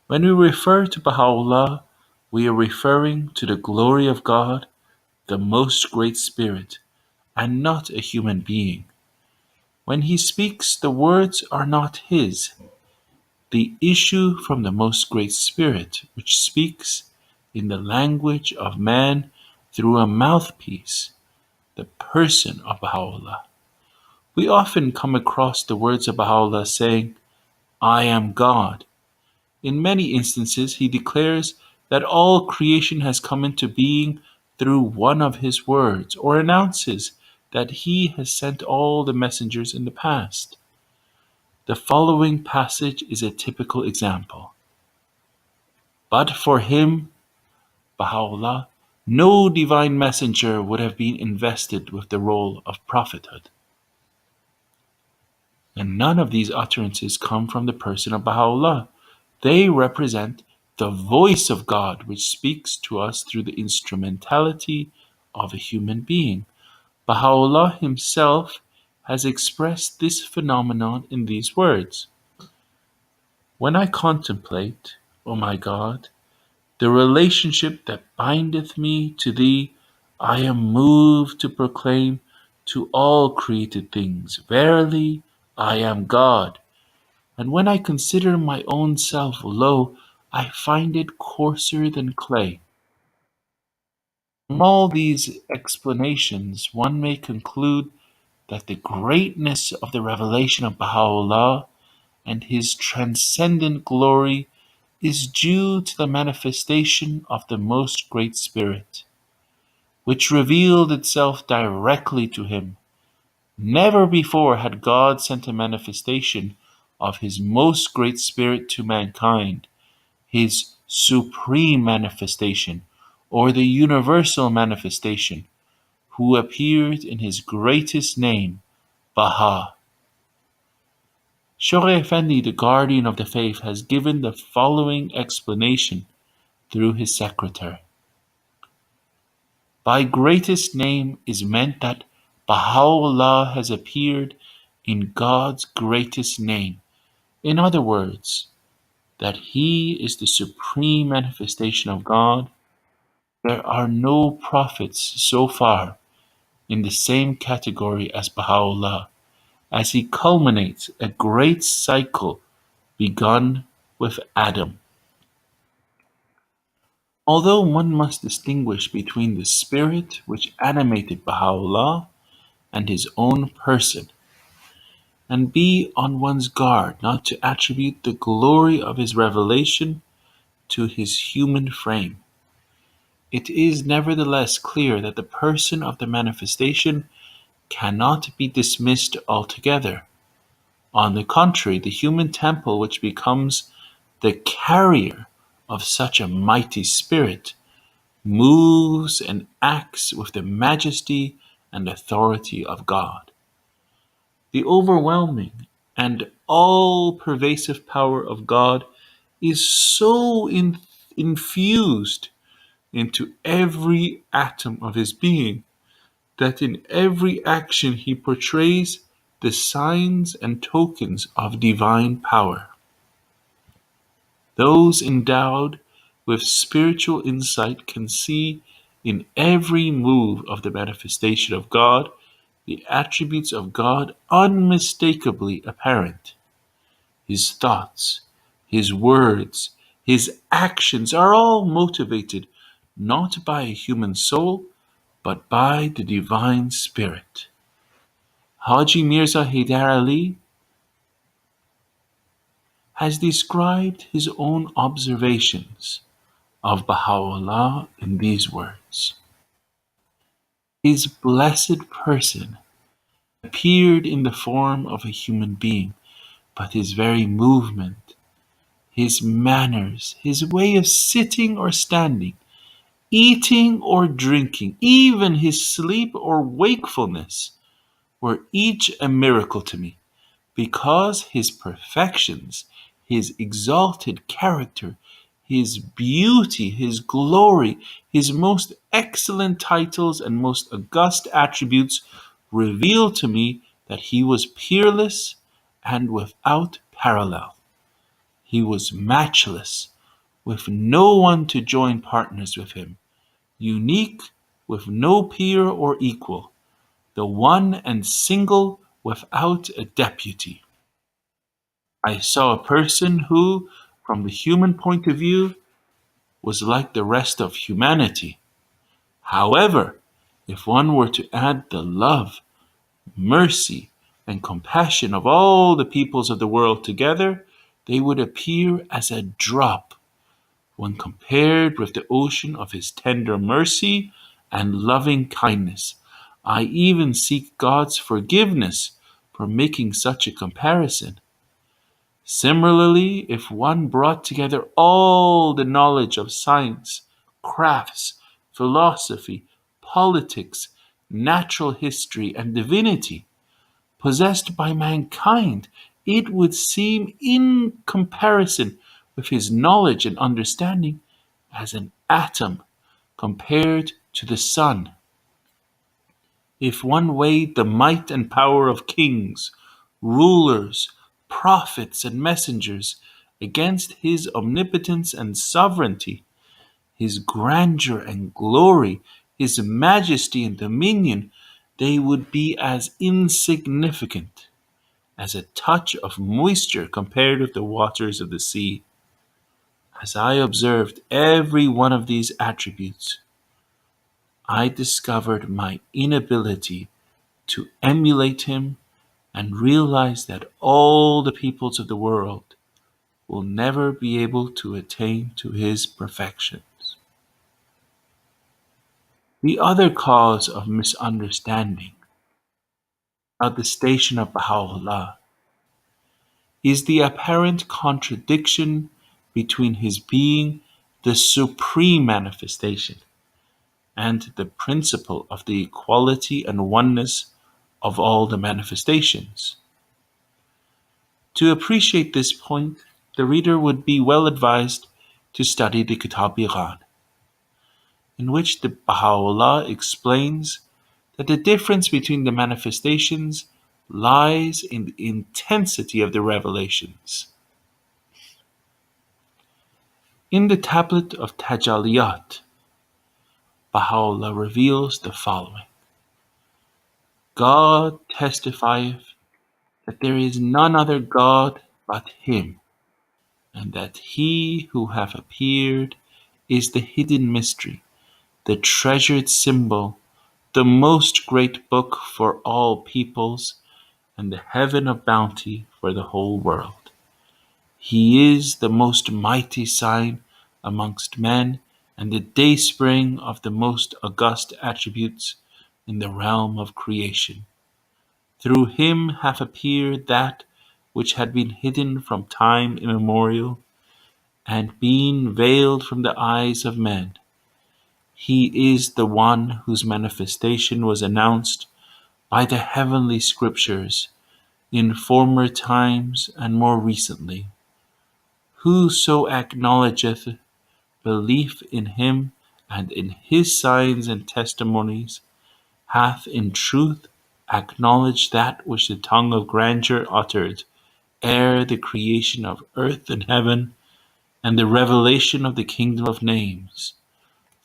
A: When we refer to Baha'u'lláh, we are referring to the glory of God, the most great Spirit, and not a human being. When he speaks, the words are not his. They issue from the most great Spirit, which speaks in the language of man through a mouthpiece, the person of Baha'u'lláh. We often come across the words of Baha'u'lláh saying, I am God. In many instances, he declares that all creation has come into being through one of his words, or announces that he has sent all the messengers in the past. The following passage is a typical example. But for him, Baha'u'lláh, no divine messenger would have been invested with the role of prophethood. And none of these utterances come from the person of Baha'u'lláh. They represent the voice of God, which speaks to us through the instrumentality of a human being. Baha'u'lláh himself has expressed this phenomenon in these words. When I contemplate, O my God, the relationship that bindeth me to thee, I am moved to proclaim to all created things, verily, I am God. And when I consider my own self, lo, I find it coarser than clay. From all these explanations, one may conclude that the greatness of the revelation of Baha'u'lláh and his transcendent glory is due to the manifestation of the Most Great Spirit, which revealed itself directly to him. Never before had God sent a manifestation of his Most Great Spirit to mankind, his supreme manifestation, or the universal manifestation, who appeared in his greatest name, Baha. Shaykh Effendi, the guardian of the faith, has given the following explanation through his secretary. By greatest name is meant that Baha'u'lláh has appeared in God's greatest name. In other words, that he is the supreme manifestation of God. There are no prophets so far in the same category as Baha'u'lláh, as he culminates a great cycle begun with Adam. Although one must distinguish between the spirit which animated Baha'u'lláh and his own person, and be on one's guard not to attribute the glory of his revelation to his human frame, it is nevertheless clear that the person of the manifestation cannot be dismissed altogether. On the contrary, the human temple which becomes the carrier of such a mighty spirit moves and acts with the majesty and authority of God. The overwhelming and all-pervasive power of God is so infused into every atom of his being that in every action he portrays the signs and tokens of divine power. Those endowed with spiritual insight can see in every move of the manifestation of God the attributes of God unmistakably apparent. His thoughts, his words, his actions are all motivated not by a human soul, but by the divine spirit. Haji Mirza Haydar Ali has described his own observations of Baha'u'lláh in these words. His blessed person appeared in the form of a human being, but his very movement, his manners, his way of sitting or standing, eating or drinking, even his sleep or wakefulness, were each a miracle to me, because his perfections, his exalted character, his beauty, his glory, his most excellent titles and most august attributes reveal to me that he was peerless and without parallel. He was matchless, with no one to join partners with him, unique, with no peer or equal, the one and single without a deputy. I saw a person who, from the human point of view, was like the rest of humanity. However, if one were to add the love, mercy, and compassion of all the peoples of the world together, they would appear as a drop when compared with the ocean of his tender mercy and loving kindness. I even seek God's forgiveness for making such a comparison. Similarly, if one brought together all the knowledge of science, crafts, philosophy, politics, natural history, and divinity possessed by mankind, it would seem in comparison with his knowledge and understanding as an atom compared to the sun. If one weighed the might and power of kings, rulers, prophets, and messengers against his omnipotence and sovereignty, his grandeur and glory, his majesty and dominion, they would be as insignificant as a touch of moisture compared with the waters of the sea. As I observed every one of these attributes, I discovered my inability to emulate him and realized that all the peoples of the world will never be able to attain to his perfections. The other cause of misunderstanding about the station of Baha'u'lláh is the apparent contradiction between his being the supreme manifestation and the principle of the equality and oneness of all the manifestations. To appreciate this point, the reader would be well advised to study the Kitáb-i-Aqdas, in which the Baha'u'lláh explains that the difference between the manifestations lies in the intensity of the revelations. In the tablet of Tajallíyát, Baha'u'lláh reveals the following: God testifieth that there is none other God but Him, and that He who hath appeared is the hidden mystery, the treasured symbol, the most great book for all peoples, and the heaven of bounty for the whole world. He is the most mighty sign amongst men, and the dayspring of the most august attributes in the realm of creation. Through him hath appeared that which had been hidden from time immemorial, and been veiled from the eyes of men. He is the one whose manifestation was announced by the heavenly scriptures in former times and more recently. Whoso acknowledgeth belief in him and in his signs and testimonies hath in truth acknowledged that which the tongue of grandeur uttered ere the creation of earth and heaven, and the revelation of the kingdom of names.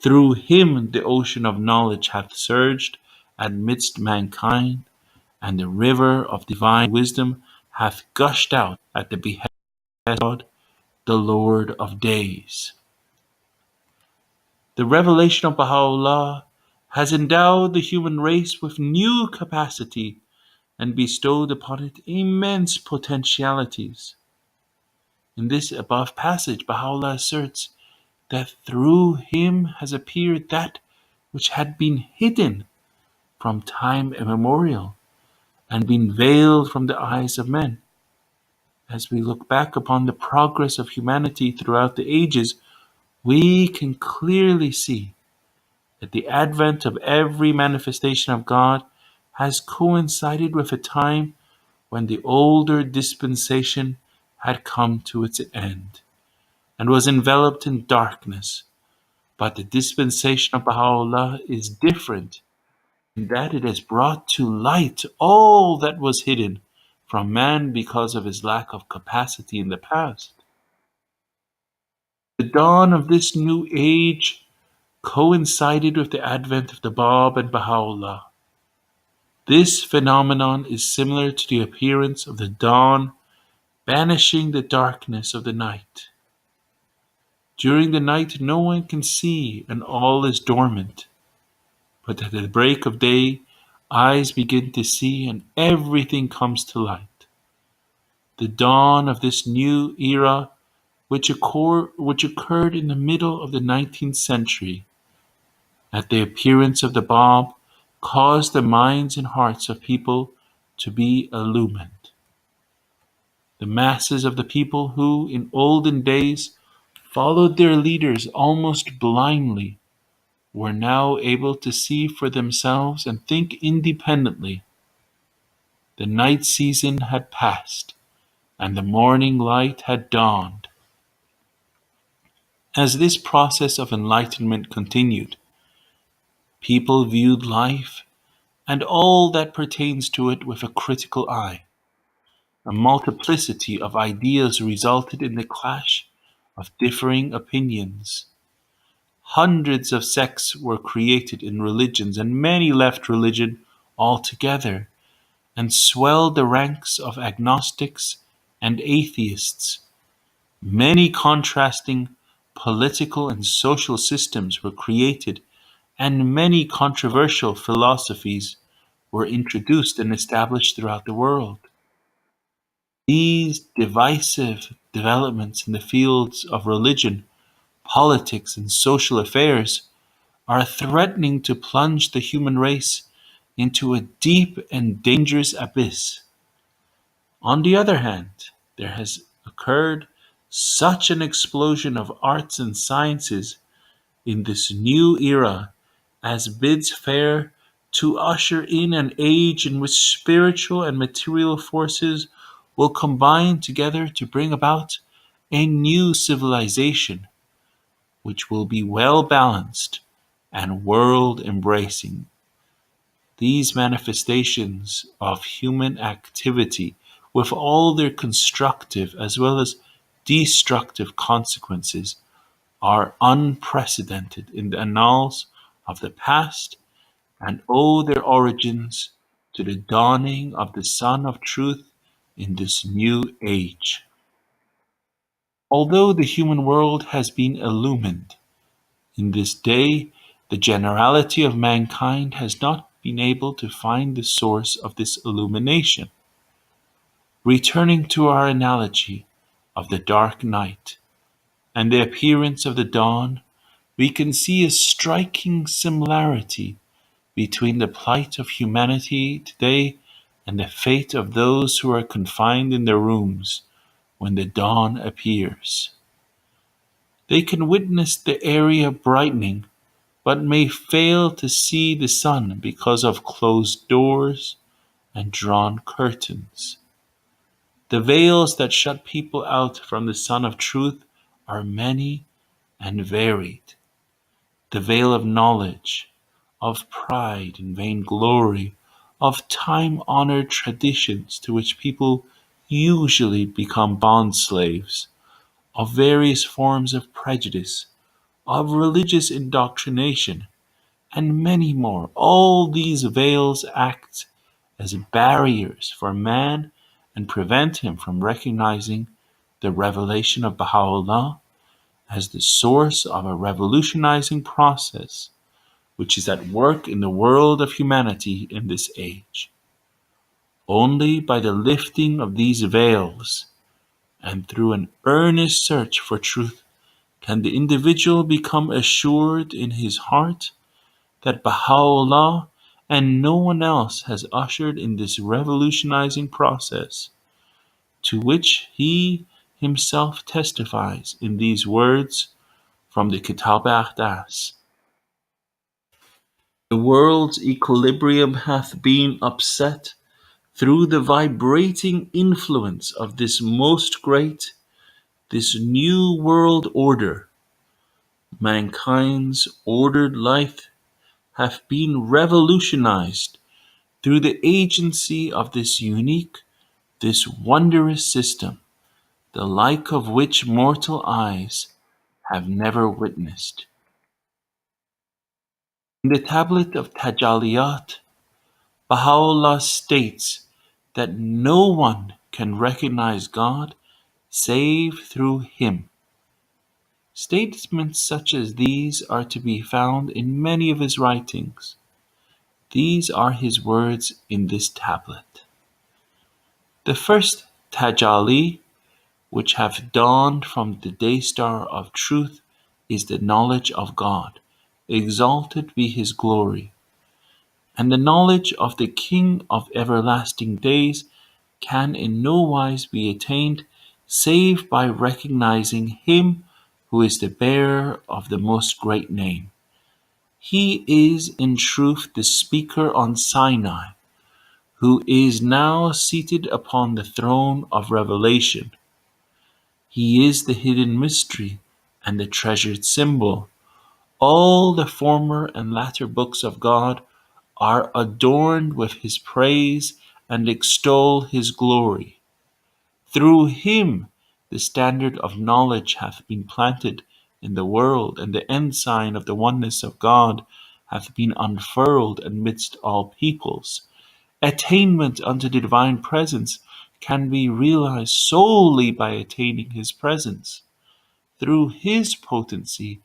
A: Through him the ocean of knowledge hath surged amidst mankind, and the river of divine wisdom hath gushed out at the behest of God, the Lord of days. The revelation of Baha'u'lláh has endowed the human race with new capacity and bestowed upon it immense potentialities. In this above passage, Baha'u'lláh asserts that through him has appeared that which had been hidden from time immemorial and been veiled from the eyes of men. As we look back upon the progress of humanity throughout the ages, we can clearly see that the advent of every manifestation of God has coincided with a time when the older dispensation had come to its end and was enveloped in darkness. But the dispensation of Baha'u'lláh is different in that it has brought to light all that was hidden from man because of his lack of capacity in the past. The dawn of this new age coincided with the advent of the Bab and Baha'u'lláh. This phenomenon is similar to the appearance of the dawn banishing the darkness of the night. During the night no one can see and all is dormant, but at the break of day eyes begin to see and everything comes to light. The dawn of this new era, which occurred in the middle of the 19th century, at the appearance of the Bab, caused the minds and hearts of people to be illumined. The masses of the people who, in olden days, followed their leaders almost blindly, were now able to see for themselves and think independently. The night season had passed, and the morning light had dawned. As this process of enlightenment continued, people viewed life and all that pertains to it with a critical eye. A multiplicity of ideas resulted in the clash of differing opinions. Hundreds of sects were created in religions, and many left religion altogether and swelled the ranks of agnostics and atheists. Many contrasting political and social systems were created, and many controversial philosophies were introduced and established throughout the world. These divisive developments in the fields of religion, politics, and social affairs are threatening to plunge the human race into a deep and dangerous abyss. On the other hand, there has occurred such an explosion of arts and sciences in this new era as bids fair to usher in an age in which spiritual and material forces will combine together to bring about a new civilization, which will be well balanced and world embracing. These manifestations of human activity, with all their constructive as well as destructive consequences, are unprecedented in the annals of the past and owe their origins to the dawning of the Sun of Truth in this new age. Although the human world has been illumined, in this day the generality of mankind has not been able to find the source of this illumination. Returning to our analogy of the dark night and the appearance of the dawn, we can see a striking similarity between the plight of humanity today and the fate of those who are confined in their rooms when the dawn appears. They can witness the area brightening, but may fail to see the sun because of closed doors and drawn curtains. The veils that shut people out from the sun of truth are many and varied. The veil of knowledge, of pride and vainglory, of time-honored traditions to which people usually become bond slaves, of various forms of prejudice, of religious indoctrination, and many more. All these veils act as barriers for man and prevent him from recognizing the revelation of Baha'u'lláh as the source of a revolutionizing process which is at work in the world of humanity in this age. Only by the lifting of these veils and through an earnest search for truth can the individual become assured in his heart that Baha'u'lláh and no one else has ushered in this revolutionizing process, to which he himself testifies in these words from the Kitáb-i-Aqdas. The world's equilibrium hath been upset through the vibrating influence of this most great, this new world order. Mankind's ordered life hath been revolutionized through the agency of this unique, this wondrous system, the like of which mortal eyes have never witnessed. In the tablet of Tajalliyat, Baha'u'lláh states that no one can recognize God save through Him. Statements such as these are to be found in many of his writings. These are his words in this tablet. The first Tajalli, which hath dawned from the daystar of truth, is the knowledge of God, exalted be his glory. And the knowledge of the King of everlasting days can in no wise be attained save by recognizing him who is the bearer of the most great name. He is in truth the speaker on Sinai, who is now seated upon the throne of revelation. He is the hidden mystery and the treasured symbol. All the former and latter books of God are adorned with his praise and extol his glory. Through him the standard of knowledge hath been planted in the world, and the ensign of the oneness of God hath been unfurled amidst all peoples. Attainment unto the divine presence can be realized solely by attaining his presence. Through his potency,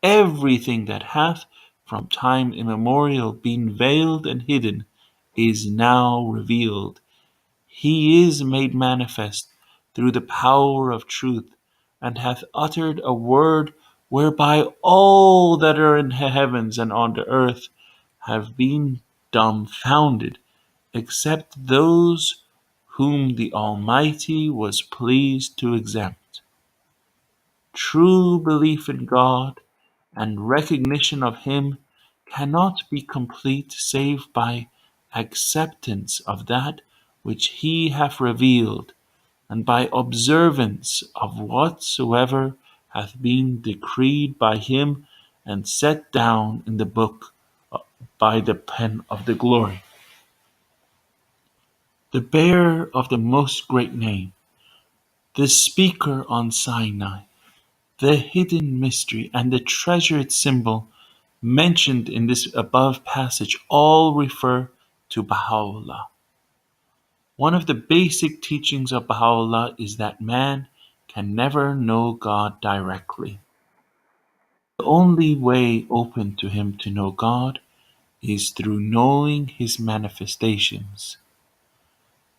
A: everything that hath from time immemorial been veiled and hidden is now revealed. He is made manifest through the power of truth, and hath uttered a word whereby all that are in the heavens and on the earth have been dumbfounded, except those whom the Almighty was pleased to exempt. True belief in God and recognition of Him cannot be complete save by acceptance of that which He hath revealed, and by observance of whatsoever hath been decreed by him and set down in the book by the pen of the glory. The bearer of the most great name, the speaker on Sinai, the hidden mystery, and the treasured symbol mentioned in this above passage all refer to Baha'u'lláh. One of the basic teachings of Baha'u'lláh is that man can never know God directly. The only way open to him to know God is through knowing his manifestations.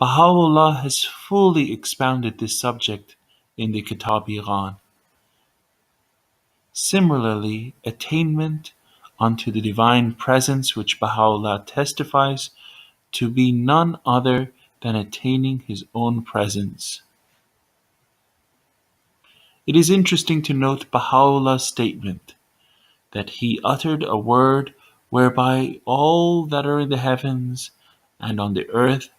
A: Baha'u'lláh has fully expounded this subject in the Kitáb-i-Aqdas. Similarly, attainment unto the divine presence which Baha'u'lláh testifies to be none other than attaining his own presence. It is interesting to note Baha'u'llah's statement that he uttered a word whereby all that are in the heavens and on the earth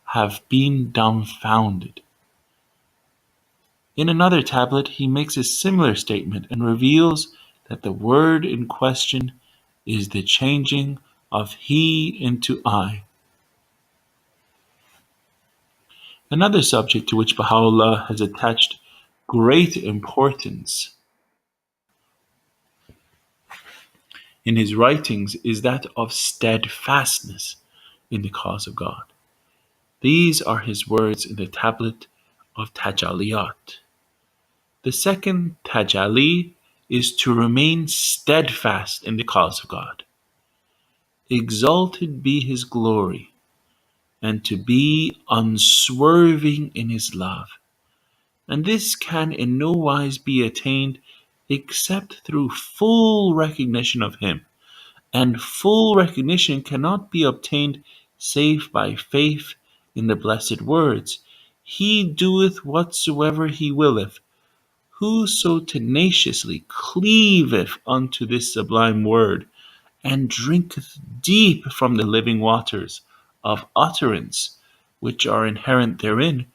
A: have been dumbfounded. In another tablet, he makes a similar statement and reveals that the word in question is the changing of he into I. Another subject to which Baha'u'lláh has attached great importance in his writings is that of steadfastness in the cause of God. These are his words in the tablet of Tajalliyat. The second tajalli is to remain steadfast in the cause of God. Exalted be his glory, and to be unswerving in his love. And this can in no wise be attained except through full recognition of him. And full recognition cannot be obtained save by faith in the blessed words, He doeth whatsoever he willeth. Whoso tenaciously cleaveth unto this sublime word, and drinketh deep from the living waters of utterance which are inherent therein,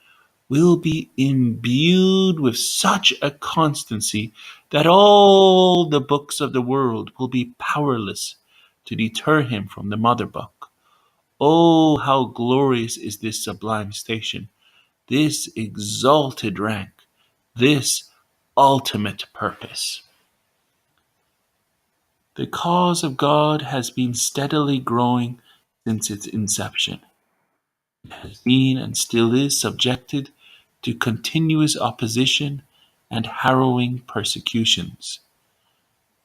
A: will be imbued with such a constancy that all the books of the world will be powerless to deter him from the mother book. Oh, how glorious is this sublime station, this exalted rank, this ultimate purpose. The cause of God has been steadily growing since its inception. It has been and still is subjected to continuous opposition and harrowing persecutions.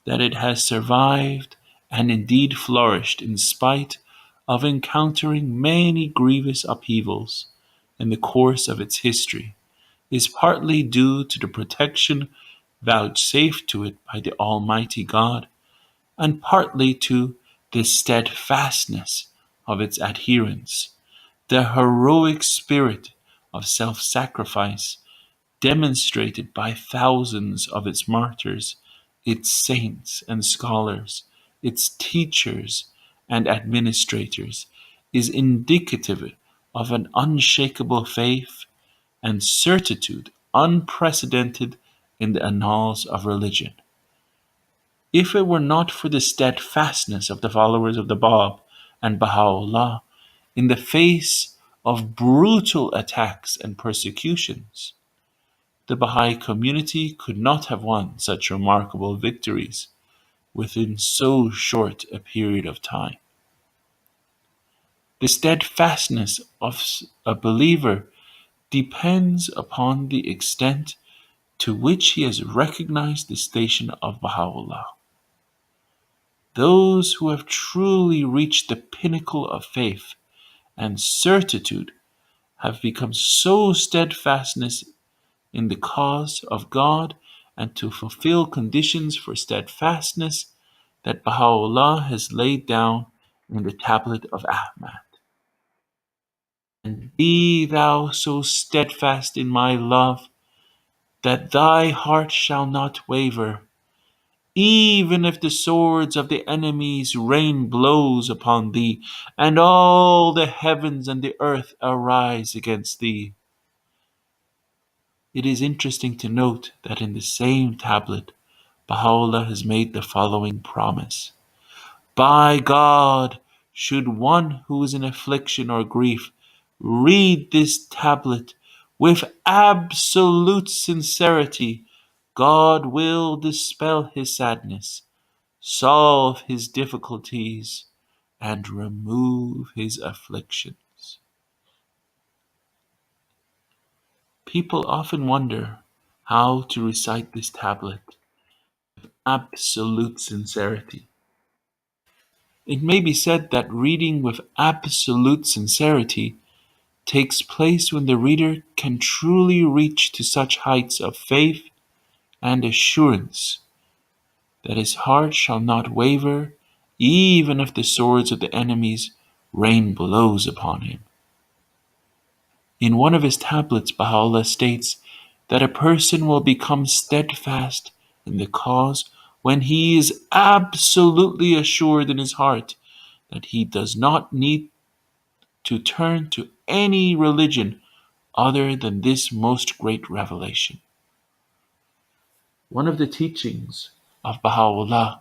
A: That it has survived and indeed flourished in spite of encountering many grievous upheavals in the course of its history is partly due to the protection vouchsafed to it by the Almighty God, and partly to the steadfastness of its adherents, the heroic spirit of self-sacrifice demonstrated by thousands of its martyrs, its saints and scholars, its teachers and administrators, is indicative of an unshakable faith and certitude unprecedented in the annals of religion. If it were not for the steadfastness of the followers of the Bab and Baha'u'lláh in the face of brutal attacks and persecutions, the Bahá'í community could not have won such remarkable victories within so short a period of time. The steadfastness of a believer depends upon the extent to which he has recognized the station of Baha'u'lláh. Those who have truly reached the pinnacle of faith and certitude have become so steadfastness in the cause of God and to fulfill conditions for steadfastness that Baha'u'lláh has laid down in the tablet of Ahmad. And be thou so steadfast in my love that thy heart shall not waver, even if the swords of the enemies rain blows upon thee, and all the heavens and the earth arise against thee. It is interesting to note that in the same tablet, Baha'u'lláh has made the following promise. By God, should one who is in affliction or grief read this tablet with absolute sincerity, God will dispel his sadness, solve his difficulties, and remove his afflictions. People often wonder how to recite this tablet with absolute sincerity. It may be said that reading with absolute sincerity takes place when the reader can truly reach to such heights of faith and assurance that his heart shall not waver, even if the swords of the enemies rain blows upon him. In one of his tablets, Baha'u'lláh states that a person will become steadfast in the cause when he is absolutely assured in his heart that he does not need to turn to any religion other than this most great revelation. One of the teachings of Baha'u'lláh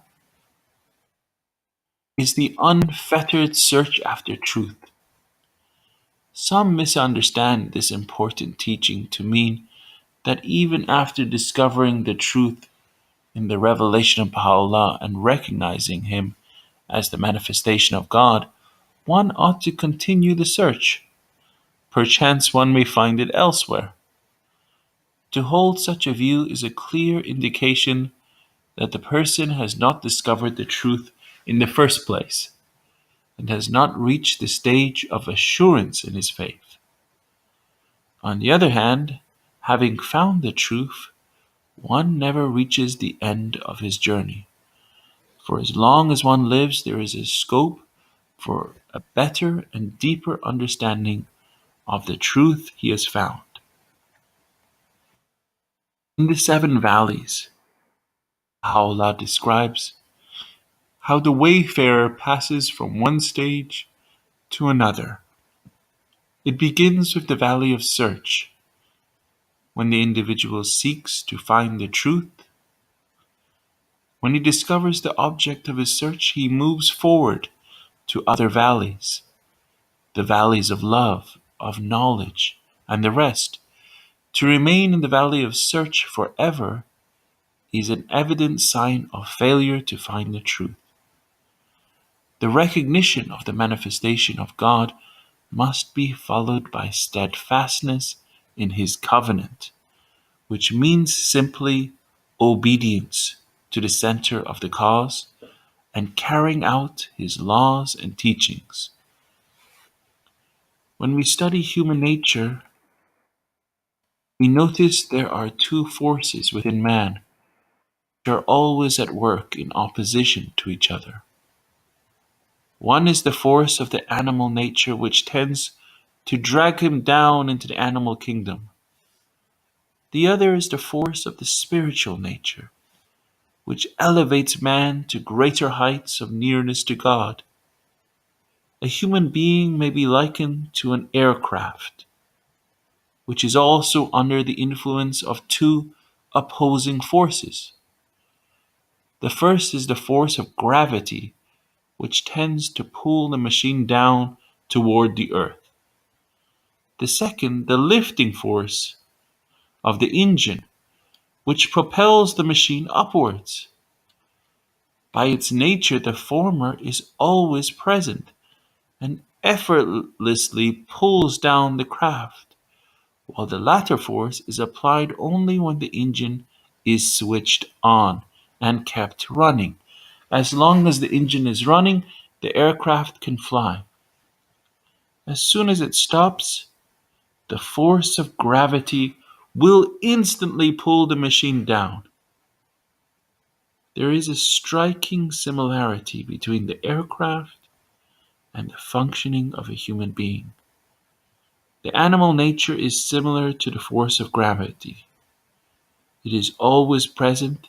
A: is the unfettered search after truth. Some misunderstand this important teaching to mean that even after discovering the truth in the revelation of Baha'u'lláh and recognizing him as the manifestation of God, one ought to continue the search. Perchance one may find it elsewhere. To hold such a view is a clear indication that the person has not discovered the truth in the first place and has not reached the stage of assurance in his faith. On the other hand, having found the truth, one never reaches the end of his journey. For as long as one lives, there is a scope for a better and deeper understanding of the truth he has found. In the Seven Valleys, Baha'u'lláh describes how the wayfarer passes from one stage to another. It begins with the valley of search, when the individual seeks to find the truth. When he discovers the object of his search, he moves forward to other valleys, the valleys of love, of knowledge, and the rest. To remain in the valley of search forever is an evident sign of failure to find the truth. The recognition of the manifestation of God must be followed by steadfastness in his covenant, which means simply obedience to the center of the cause and carrying out his laws and teachings. When we study human nature, we notice there are two forces within man which are always at work in opposition to each other. One is the force of the animal nature which tends to drag him down into the animal kingdom. The other is the force of the spiritual nature, which elevates man to greater heights of nearness to God. A human being may be likened to an aircraft, which is also under the influence of two opposing forces. The first is the force of gravity, which tends to pull the machine down toward the earth. The second, the lifting force of the engine, which propels the machine upwards. By its nature, the former is always present and effortlessly pulls down the craft, while the latter force is applied only when the engine is switched on and kept running. As long as the engine is running, the aircraft can fly. As soon as it stops, the force of gravity will instantly pull the machine down. There is a striking similarity between the aircraft and the functioning of a human being. The animal nature is similar to the force of gravity. It is always present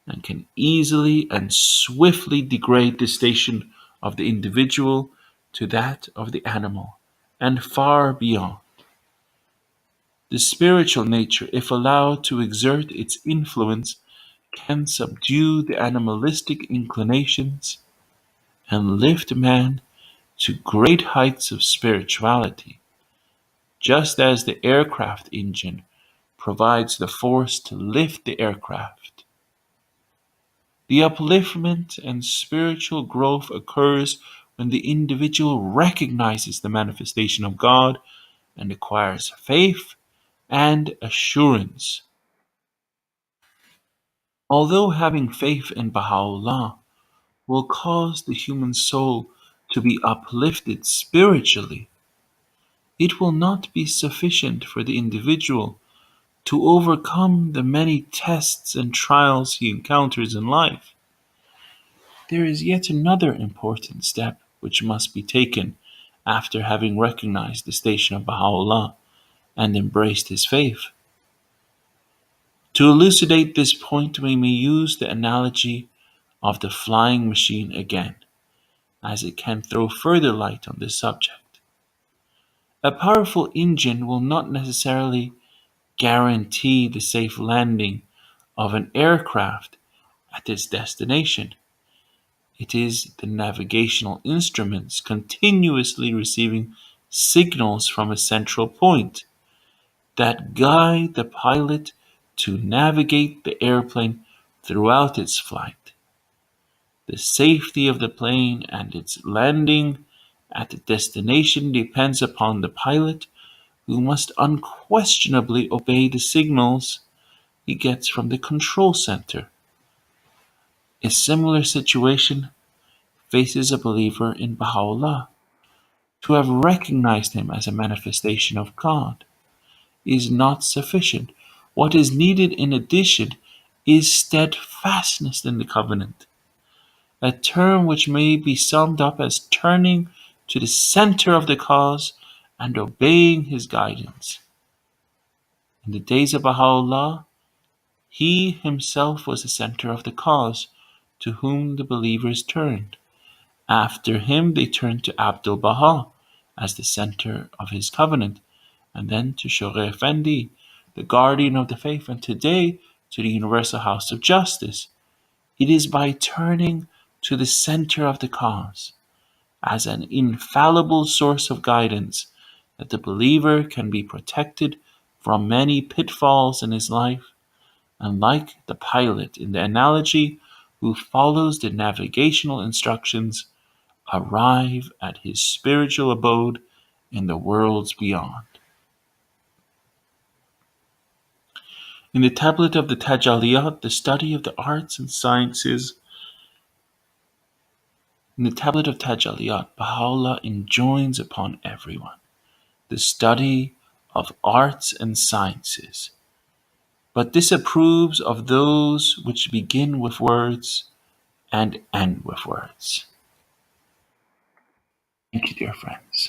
A: and can easily and swiftly degrade the station of the individual to that of the animal, and far beyond. The spiritual nature, if allowed to exert its influence, can subdue the animalistic inclinations and lift man to great heights of spirituality, just as the aircraft engine provides the force to lift the aircraft. The upliftment and spiritual growth occurs when the individual recognizes the manifestation of God and acquires faith and assurance. Although having faith in Baha'u'lláh will cause the human soul to be uplifted spiritually, it will not be sufficient for the individual to overcome the many tests and trials he encounters in life. There is yet another important step which must be taken after having recognized the station of Baha'u'lláh and embraced his faith. To elucidate this point, we may use the analogy of the flying machine again, as it can throw further light on this subject. A powerful engine will not necessarily guarantee the safe landing of an aircraft at its destination. It is the navigational instruments continuously receiving signals from a central point that guide the pilot to navigate the airplane throughout its flight. The safety of the plane and its landing at the destination depends upon the pilot, who must unquestionably obey the signals he gets from the control center. A similar situation faces a believer in Baha'u'lláh. To have recognized him as a manifestation of God is not sufficient. What is needed in addition is steadfastness in the covenant, a term which may be summed up as turning to the center of the cause and obeying his guidance. In the days of Baha'u'lláh, he himself was the center of the cause to whom the believers turned. After him, they turned to Abdul-Baha as the center of his covenant, and then to Shoghi Effendi, the guardian of the faith, and today to the Universal House of Justice. It is by turning to the center of the cause as an infallible source of guidance that the believer can be protected from many pitfalls in his life, and like the pilot in the analogy who follows the navigational instructions, arrive at his spiritual abode in the worlds beyond. In the tablet of the Tajallíyát, the study of the arts and sciences, in the tablet of Tajallíyát, Baha'u'lláh enjoins upon everyone the study of arts and sciences, but disapproves of those which begin with words and end with words. Thank you, dear friends.